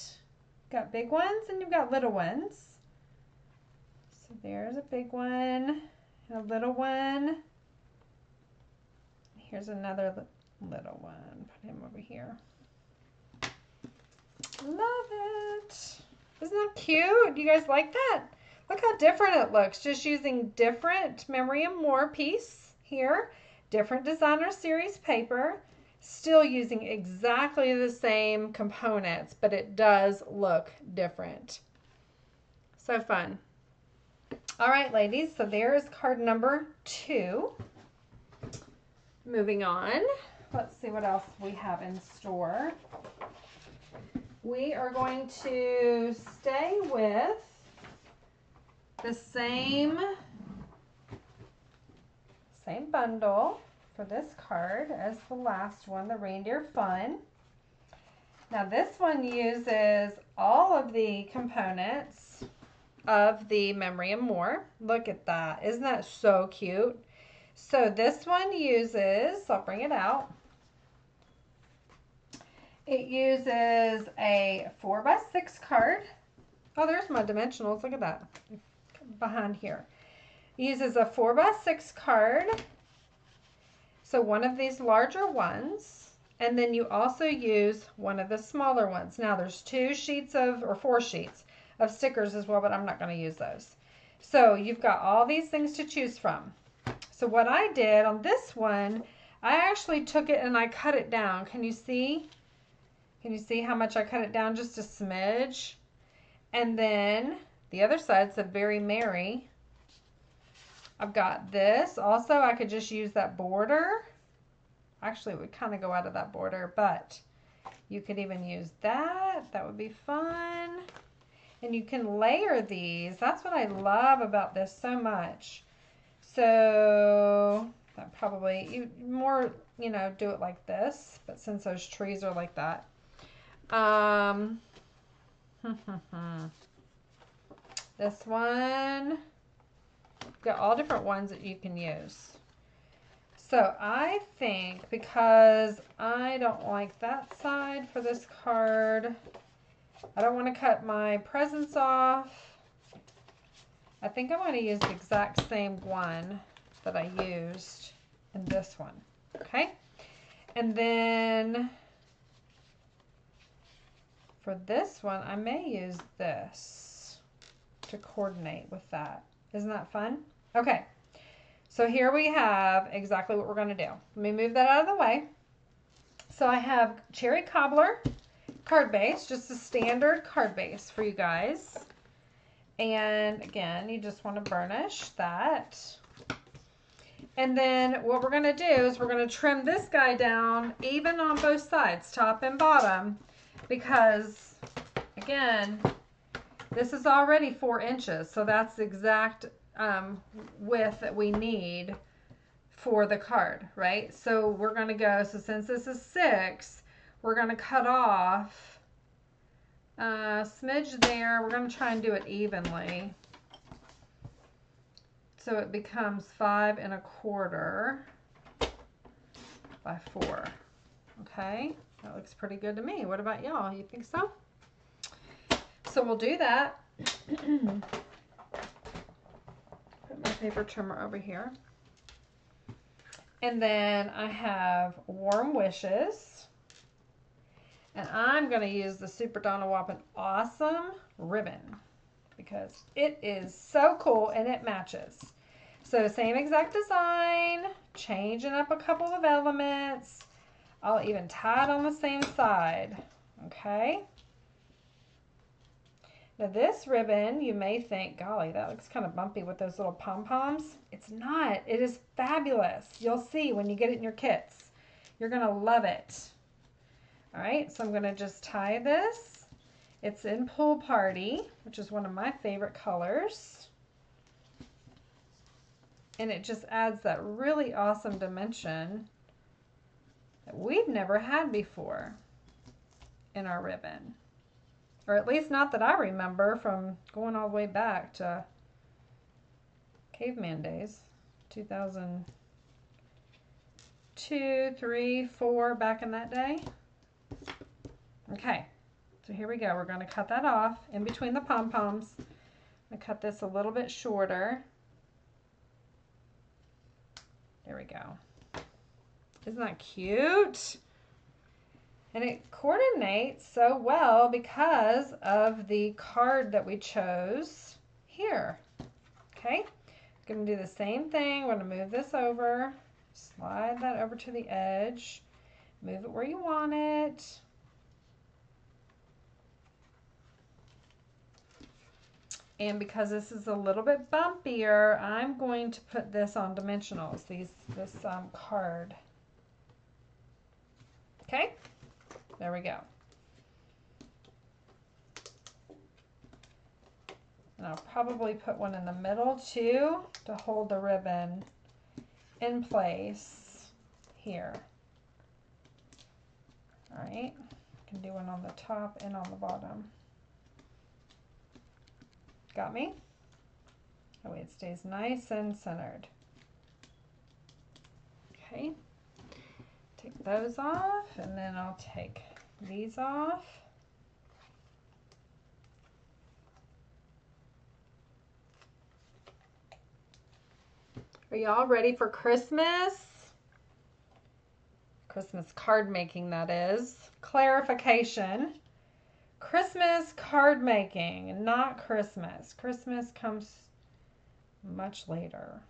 You've got big ones and you've got little ones. So there's a big one and a little one. Here's another little one. Put him over here. Love it. Isn't that cute? Do you guys like that? Look how different it looks. Just using different Memory and More piece here. Different designer series paper, still using exactly the same components, but it does look different. So fun. All right, ladies, so there is card number 2. Moving on, let's see what else we have in store. We are going to stay with the same bundle for this card as the last one, the Reindeer Fun. Now this one uses all of the components of the Memory and More. Look at that. Isn't that so cute? So this one uses, I'll bring it out. It uses a 4x6 card. Oh, there's my dimensionals. Look at that. Behind here. It uses a 4x6 card. So one of these larger ones. And then you also use one of the smaller ones. Now there's 4 sheets of stickers as well, but I'm not going to use those. So you've got all these things to choose from. So what I did on this one, I actually took it and I cut it down. Can you see? Can you see how much I cut it down? Just a smidge. And then the other side said Very Merry. I've got this. Also, I could just use that border. Actually, it would kind of go out of that border, but you could even use that. That would be fun. And you can layer these. That's what I love about this so much. So that probably, you more, you know, do it like this, but since those trees are like that. This one, got all different ones that you can use. So I think because I don't like that side for this card, I don't want to cut my presents off. I think I'm going to use the exact same one that I used in this one. Okay. And then for this one, I may use this to coordinate with that. Isn't that fun? Okay. So here we have exactly what we're going to do. Let me move that out of the way. So I have Cherry Cobbler card base, just a standard card base for you guys. And again, you just want to burnish that. And then what we're going to do is we're going to trim this guy down even on both sides, top and bottom, because again, this is already 4 inches. So that's the exact width that we need for the card, right? So we're going to go, so since this is 6, we're going to cut off a smidge there. We're going to try and do it evenly. So it becomes 5 1/4 by 4. Okay, that looks pretty good to me. What about y'all? You think so? So we'll do that. Put my paper trimmer over here. And then I have Warm Wishes. And I'm going to use the Super Donna Whoppin' Awesome ribbon because it is so cool and it matches. So same exact design, changing up a couple of elements. I'll even tie it on the same side. Okay. Now this ribbon, you may think, golly, that looks kind of bumpy with those little pom-poms. It's not. It is fabulous. You'll see when you get it in your kits. You're going to love it. All right, so I'm going to just tie this. It's in Pool Party, which is one of my favorite colors. And it just adds that really awesome dimension that we've never had before in our ribbon. Or at least not that I remember from going all the way back to caveman days. 2002, 3, 4, back in that day. Okay, so here we go. We're going to cut that off in between the pom-poms. I'm going to cut this a little bit shorter. There we go. Isn't that cute? And it coordinates so well because of the card that we chose here. Okay, going to do the same thing. We're going to move this over Slide that over to the edge. Move it where you want it. And because this is a little bit bumpier, I'm going to put this on dimensionals, this card. Okay, there we go. And I'll probably put one in the middle too to hold the ribbon in place here. All right, I can do one on the top and on the bottom. Got me? That way it stays nice and centered. Okay, take those off, and then I'll take these off. Are y'all ready for Christmas? Christmas card making, that is. Clarification. Christmas card making, not Christmas. Christmas comes much later.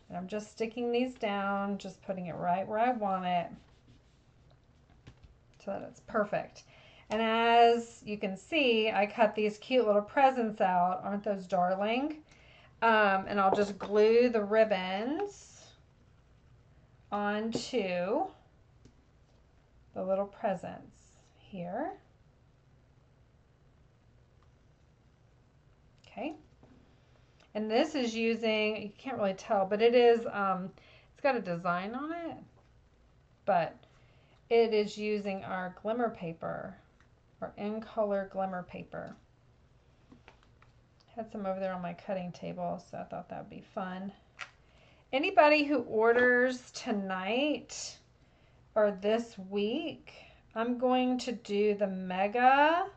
And I'm just sticking these down, just putting it right where I want it so that it's perfect. And as you can see, I cut these cute little presents out. Aren't those darling? And I'll just glue the ribbons onto the little presents here. Okay. And this is using, you can't really tell, but it is, it's got a design on it, but it is using our glimmer paper, our in color glimmer paper. Had some over there on my cutting table, so I thought that would be fun. Anybody who orders tonight or this week, I'm going to do the mega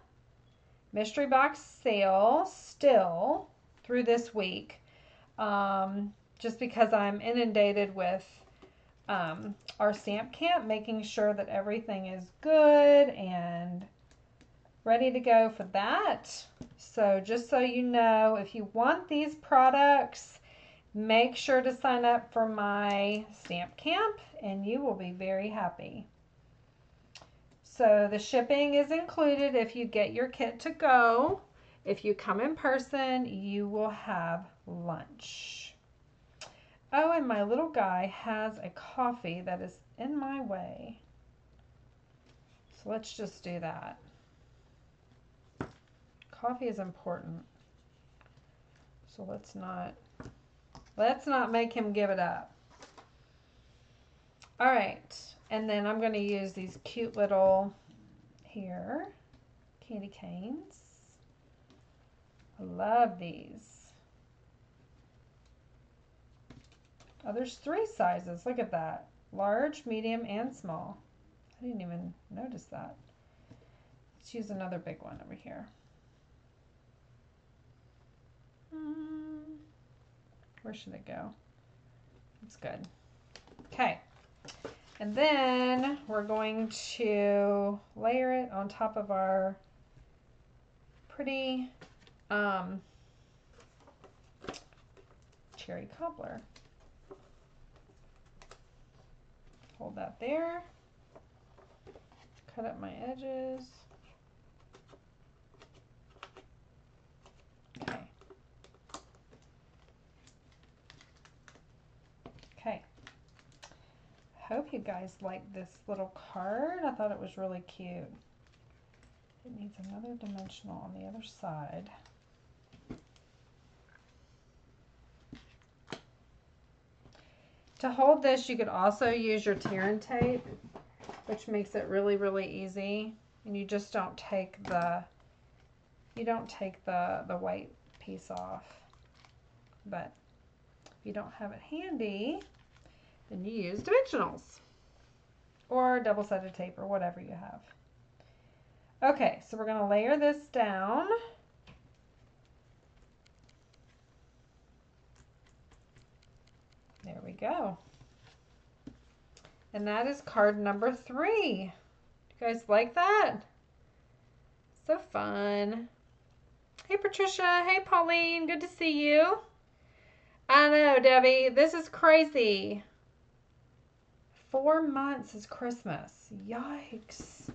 mystery box sale still through this week, just because I'm inundated with our stamp camp, making sure that everything is good and ready to go for that. So just so you know, if you want these products, make sure to sign up for my stamp camp and you will be very happy. So the shipping is included if you get your kit to go. If you come in person, you will have lunch. Oh, and my little guy has a coffee that is in my way. So let's just do that. Coffee is important. So let's not make him give it up. All right. And then I'm going to use these cute little here candy canes. I love these. Oh, there's 3 sizes. Look at that. Large, medium, and small. I didn't even notice that. Let's use another big one over here. Where should it go? It's good. Okay. And then we're going to layer it on top of our pretty cherry cobbler. Hold that there. Cut up my edges. Okay. Okay. Hope you guys like this little card. I thought it was really cute. It needs another dimensional on the other side. To hold this, you could also use your tear and tape, which makes it really, really easy. And you just don't take the white piece off. But if you don't have it handy, then you use dimensionals or double-sided tape or whatever you have. Okay, so we're going to layer this down. There we go. And that is card number 3. You guys like that? So fun. Hey Patricia, hey Pauline, good to see you. I know, Debbie. This is crazy. 4 months is Christmas. Yikes.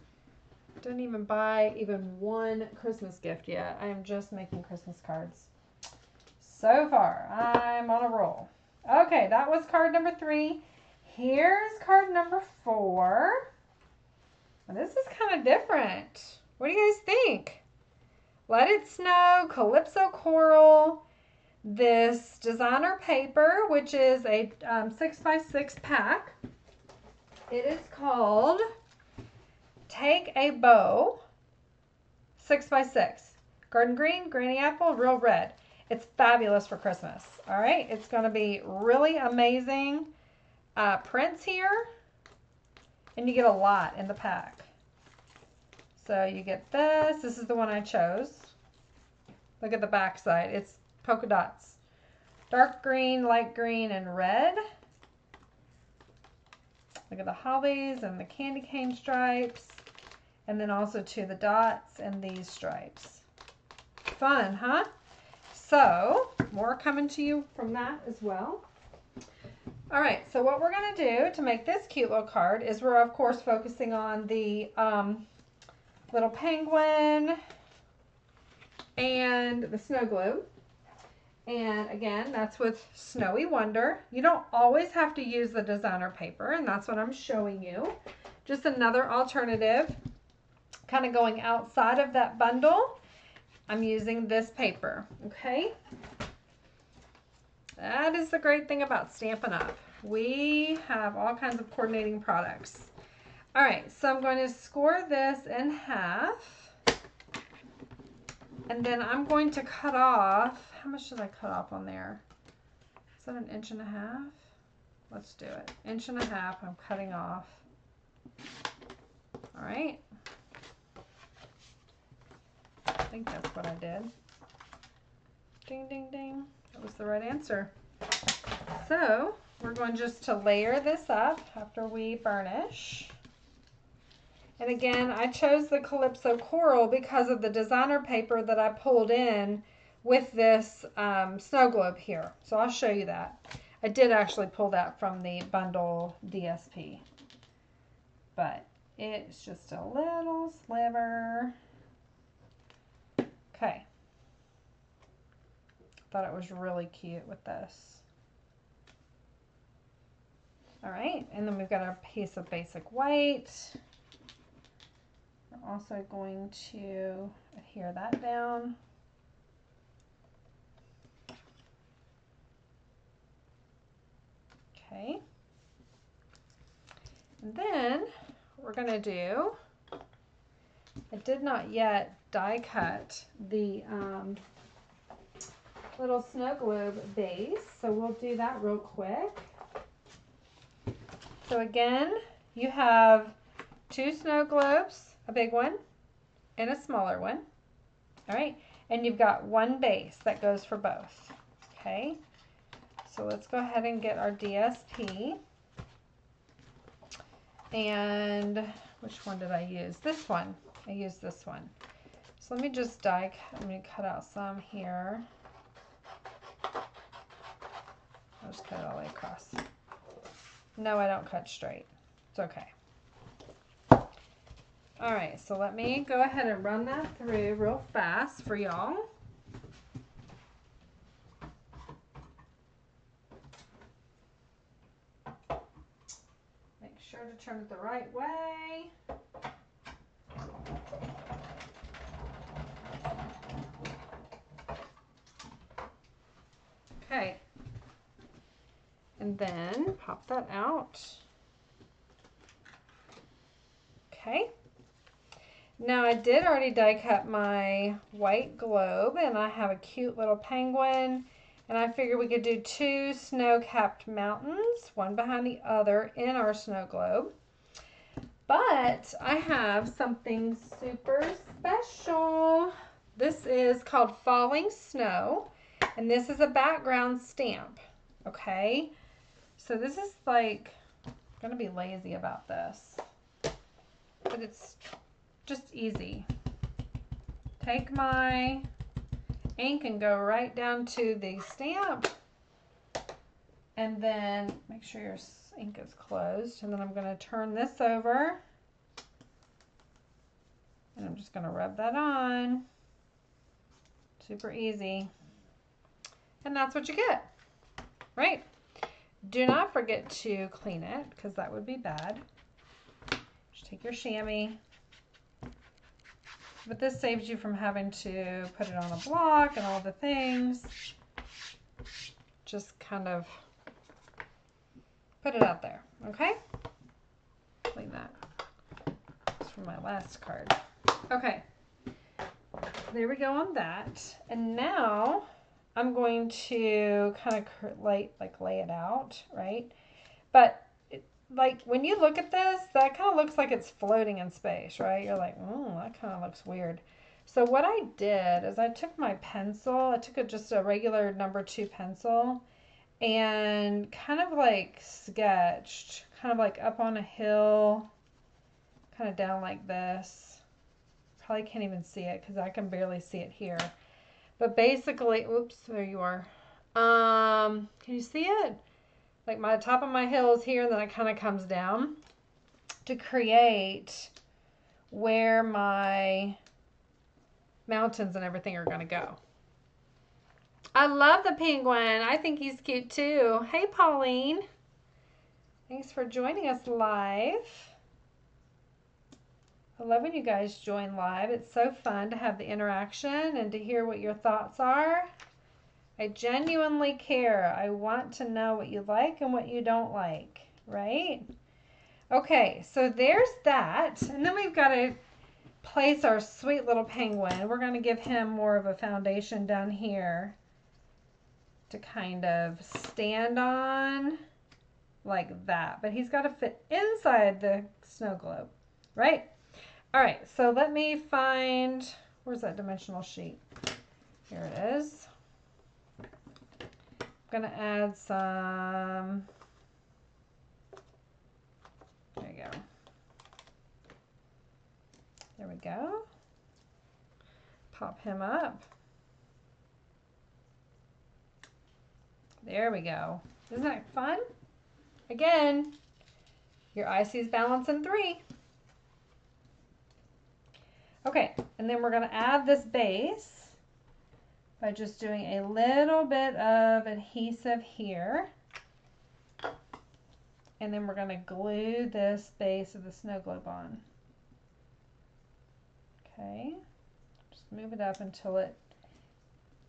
Didn't even buy even one Christmas gift yet. I am just making Christmas cards. So far, I'm on a roll. Okay, that was card number 3. Here's card number 4. Well, this is kind of different. What do you guys think? Let It Snow, Calypso Coral, this designer paper, which is a 6x6 pack. It is called Take a Bow 6x6. Garden green, granny apple, real red. It's fabulous for Christmas. All right, it's going to be really amazing prints here, and you get a lot in the pack. So you get this. This is the one I chose. Look at the back side. It's polka dots. Dark green, light green, and red. Look at the hollies and the candy cane stripes. And then also to the dots and these stripes. Fun, huh? So, more coming to you from that as well. All right, so what we're going to do to make this cute little card is we're, of course, focusing on the little penguin and the snow globe. And again, that's with Snowy Wonder. You don't always have to use the designer paper, and that's what I'm showing you. Just another alternative, kind of going outside of that bundle. I'm using this paper, okay? That is the great thing about Stampin' Up. We have all kinds of coordinating products. All right, so I'm going to score this in half. And then I'm going to cut off, how much did I cut off on there? Is that 1.5 inches? Let's do it. 1.5 inches I'm cutting off. All right. I think that's what I did. Ding, ding, ding. That was the right answer. So we're going just to layer this up after we burnish. And again, I chose the Calypso Coral because of the designer paper that I pulled in with this snow globe here. So I'll show you that. I did actually pull that from the bundle DSP. But it's just a little sliver. Okay. Thought it was really cute with this. All right, and then we've got our piece of basic white. We're also going to adhere that down. Okay. And then we're going to do, I did not yet die cut the little snow globe base, so we'll do that real quick. So again, you have 2 snow globes, a big one and a smaller one. All right, and you've got 1 base that goes for both. Okay, so let's go ahead and get our DSP. And which one did I use? This one. I used this one. So let me just I'm going to cut out some here. I'll just cut it all the way across. No, I don't cut straight. It's okay. All right, so let me go ahead and run that through real fast for y'all. Make sure to turn it the right way. Okay. And then pop that out. Okay. Now I did already die cut my white globe, and I have a cute little penguin, and I figured we could do 2 snow-capped mountains, one behind the other in our snow globe. But I have something super special. This is called Falling Snow, and this is a background stamp, okay? So this is like, I'm gonna be lazy about this, but it's just easy. Take my ink and go right down to the stamp. And then make sure your ink is closed. And then I'm going to turn this over. And I'm just going to rub that on. Super easy. And that's what you get, right? Do not forget to clean it because that would be bad. Just take your chamois. But this saves you from having to put it on a block and all the things. Just kind of put it out there, okay? Clean that. That's for my last card. Okay. There we go on that. And now I'm going to kind of lay it out, right? But like when you look at this, that kind of looks like it's floating in space, right? You're like, that kind of looks weird. So what I did is I took my pencil, I took just a regular number 2 pencil and kind of like sketched, kind of like up on a hill, kind of down like this. Probably can't even see it because I can barely see it here. But basically, oops, there you are. Can you see it? Like my top of my hill is here, and then it kind of comes down to create where my mountains and everything are going to go. I love the penguin. I think he's cute too. Hey, Pauline. Thanks for joining us live. I love when you guys join live. It's so fun to have the interaction and to hear what your thoughts are. I genuinely care. I want to know what you like and what you don't like, right? Okay, so there's that. And then we've got to place our sweet little penguin. We're going to give him more of a foundation down here to kind of stand on like that. But he's got to fit inside the snow globe, right? All right, so let me find, where's that dimensional sheet? Here it is. I'm gonna add some, there you go. There we go. Pop him up. There we go. Isn't that fun? Again, your eye sees balance in 3. Okay, and then we're gonna add this base by just doing a little bit of adhesive here. And then we're going to glue this base of the snow globe on. Okay, just move it up until it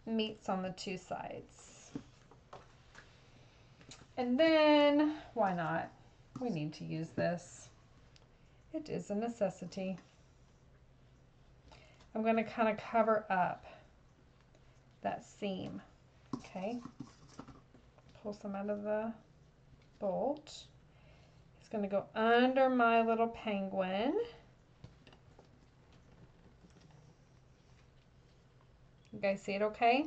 meets on the 2 sides. And then, why not? We need to use this. It is a necessity. I'm going to kind of cover up that seam. Okay, pull some out of the bolt. It's going to go under my little penguin. You guys see it okay?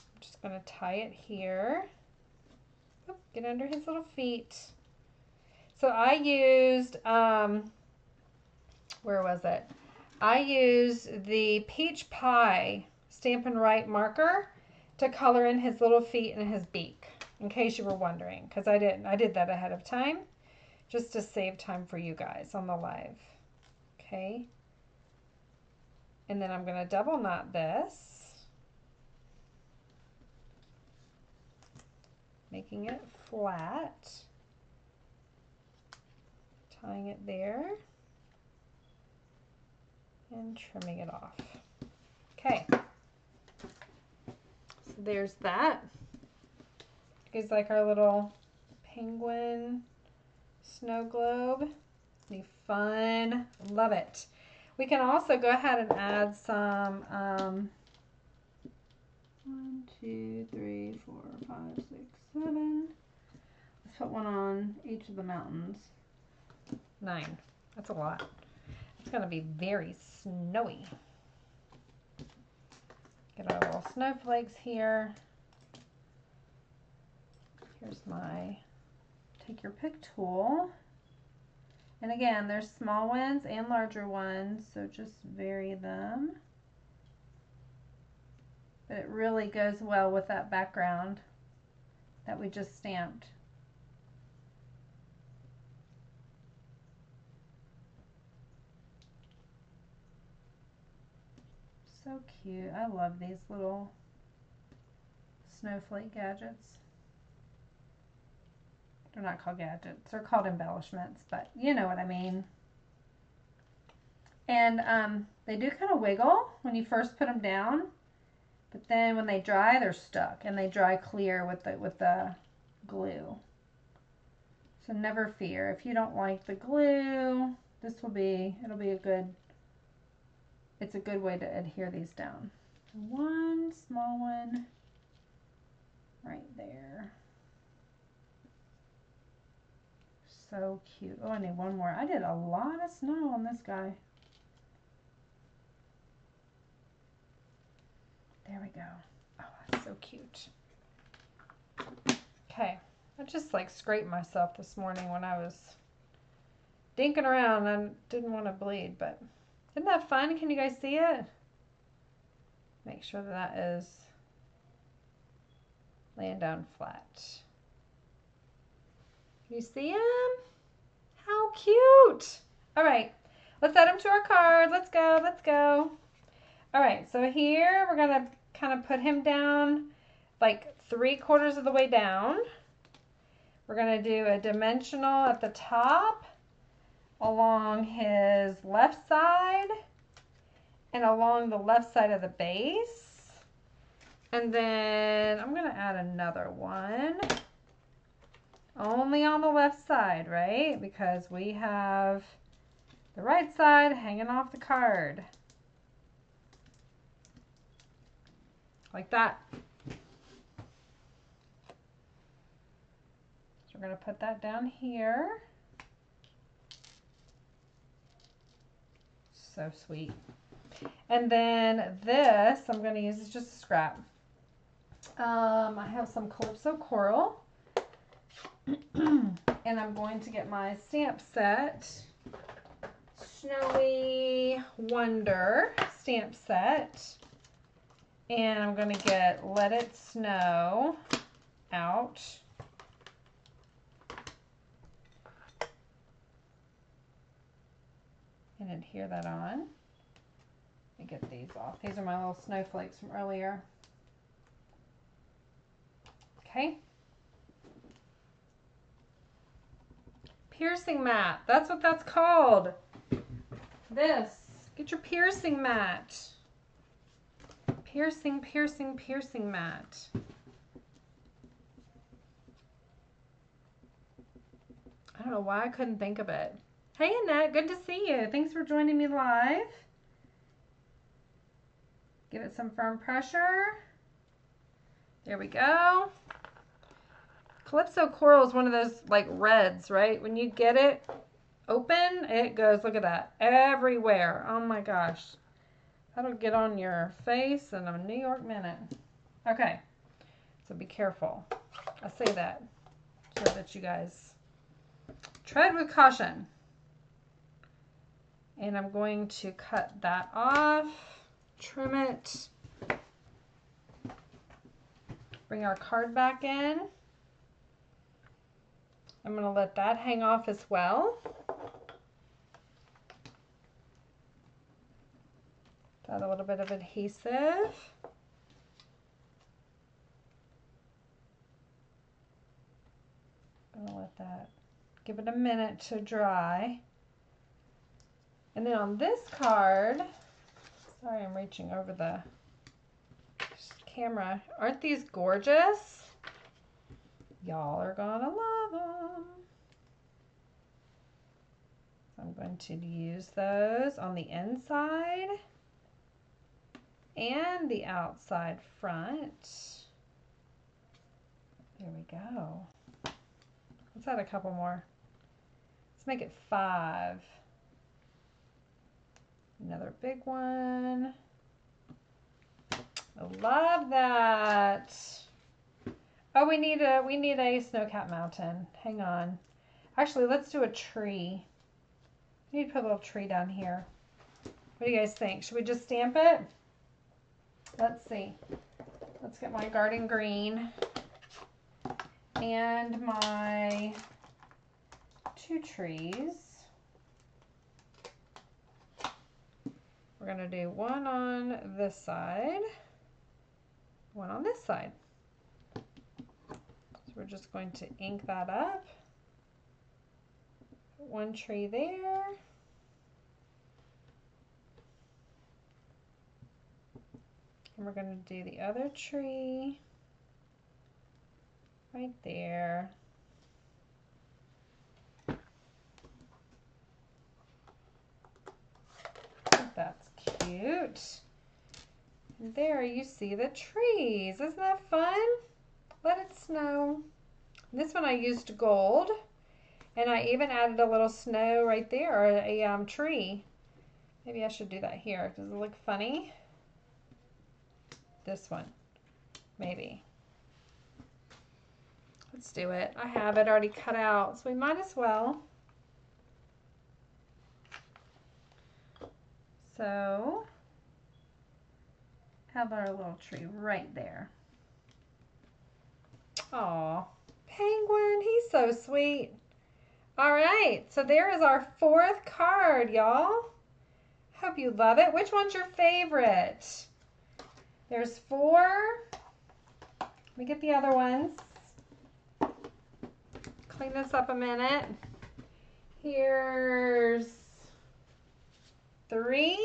I'm just going to tie it here. Oop, get under his little feet. So I used, where was it? I used the Peach Pie Stampin' Write marker to color in his little feet and his beak, in case you were wondering, because I did that ahead of time, just to save time for you guys on the live. Okay. And then I'm going to double knot this, making it flat, tying it there, and trimming it off. Okay, so there's that. It's like our little penguin snow globe. Be fun. Love it. We can also go ahead and add some 1, 2, 3, 4, 5, 6, 7. Let's put one on each of the mountains. 9. That's a lot. It's going to be very snowy. Get our little snowflakes here. Here's my take your pick tool. And again, there's small ones and larger ones, so just vary them. But it really goes well with that background. that we just stamped. So cute. I love these little snowflake gadgets. They're not called gadgets. They're called embellishments, but you know what I mean. And they do kind of wiggle when you first put them down, but then when they dry, they're stuck, and they dry clear with the glue. So never fear. If you don't like the glue, it'll be a good, it's a good way to adhere these down. One small one right there. So cute. Oh, I need one more. I did a lot of snow on this guy. There we go. Oh, that's so cute. Okay. I just like scraped myself this morning when I was dinking around. I didn't want to bleed, but isn't that fun? Can you guys see it? Make sure that is laying down flat. Can you see him? How cute. All right, let's add him to our card. Let's go, let's go. All right, so here we're gonna kind of put him down like 3/4 of the way down. We're gonna do a dimensional at the top along his left side and along the left side of the base. And then I'm gonna add another one. Only on the left side, right? Because we have the right side hanging off the card. Like that. So we're going to put that down here. So sweet. And then this I'm going to use as just a scrap. I have some Calypso Coral. And I'm going to get my stamp set. Snowy Wonder stamp set. And I'm going to get Let It Snow out. And adhere that on. Let me get these off. These are my little snowflakes from earlier. Okay. Piercing mat. That's what that's called. This. Get your piercing mat. Piercing, piercing, piercing mat. I don't know why I couldn't think of it. Hey Annette, good to see you. Thanks for joining me live. Give it some firm pressure. There we go. Calypso Coral is one of those like reds, right? When you get it open, it goes, look at that, everywhere. Oh my gosh. That'll get on your face in a New York minute. Okay, so be careful. I say that so that you guys tread with caution. And I'm going to cut that off, trim it, bring our card back in. I'm going to let that hang off as well. Add a little bit of adhesive. I'm going to let that, give it a minute to dry. And then on this card, sorry I'm reaching over the camera. Aren't these gorgeous? Y'all are gonna love them. So I'm going to use those on the inside and the outside front. There we go. Let's add a couple more. Let's make it 5. Another big one. I love that. Oh, we need a snow-capped mountain. Hang on. Actually, let's do a tree. I need to put a little tree down here. What do you guys think? Should we just stamp it? Let's see. Let's get my garden green. and my 2 trees. We're going to do one on this side, one on this side. So we're just going to ink that up. Put 1 tree there. And we're going to do the other tree right there. That's cute. And there you see the trees. Isn't that fun? Let it snow. This one I used gold, and I even added a little snow right there, a tree. Maybe I should do that here. Does it look funny? This one, maybe. Let's do it. I have it already cut out, so we might as well. So, have our little tree right there. Aw, Penguin, he's so sweet. All right, so there is our 4th card, y'all. Hope you love it. Which one's your favorite? There's 4. Let me get the other ones. Clean this up a minute. Here's 3.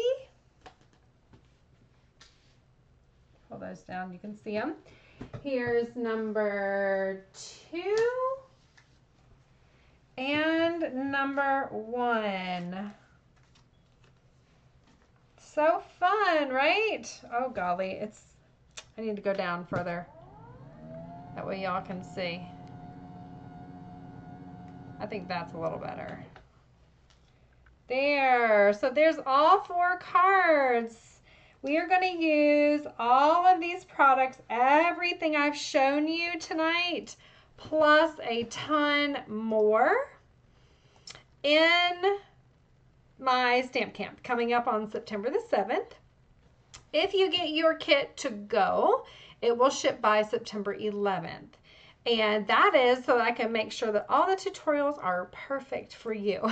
Pull those down, you can see them. Here's number 2 and number 1. So fun, right? Oh golly, I need to go down further. That way y'all can see. I think that's a little better. There, so there's all 4 cards. We are going to use all of these products, everything I've shown you tonight, plus a ton more in my stamp camp coming up on September the 7th. If you get your kit to go, it will ship by September 11th. And that is so that I can make sure that all the tutorials are perfect for you.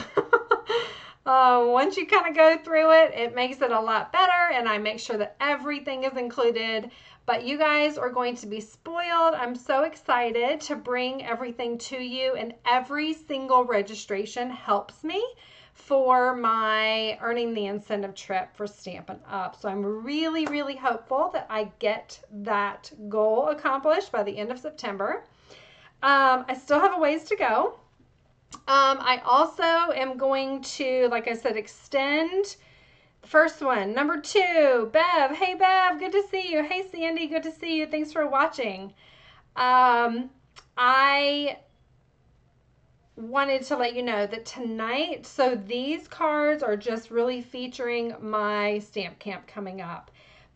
Once you kind of go through it, it makes it a lot better, and I make sure that everything is included. But you guys are going to be spoiled. I'm so excited to bring everything to you, and every single registration helps me for my earning the incentive trip for Stampin' Up. So I'm really, really hopeful that I get that goal accomplished by the end of September. I still have a ways to go. I also am going to, like I said, extend the first one. Number 2, Bev. Hey, Bev, good to see you. Hey, Sandy, good to see you. Thanks for watching. I wanted to let you know that tonight, so these cards are just really featuring my stamp camp coming up.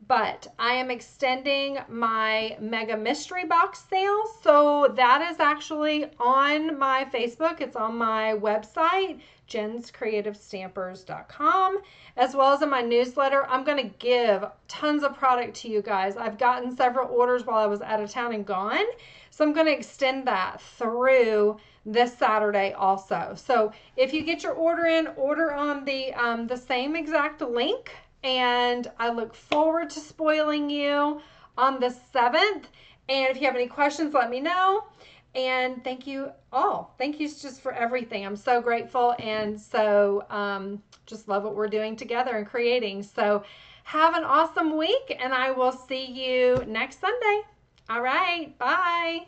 But I am extending my Mega Mystery Box sale. So that is actually on my Facebook. It's on my website, jenscreativestampers.com, as well as in my newsletter. I'm going to give tons of product to you guys. I've gotten several orders while I was out of town and gone. So I'm going to extend that through this Saturday also. So if you get your order in, order on the same exact link. And I look forward to spoiling you on the 7th. And if you have any questions, let me know. And thank you all. Thank you just for everything. I'm so grateful, and so just love what we're doing together and creating. So have an awesome week, and I will see you next Sunday. All right. Bye.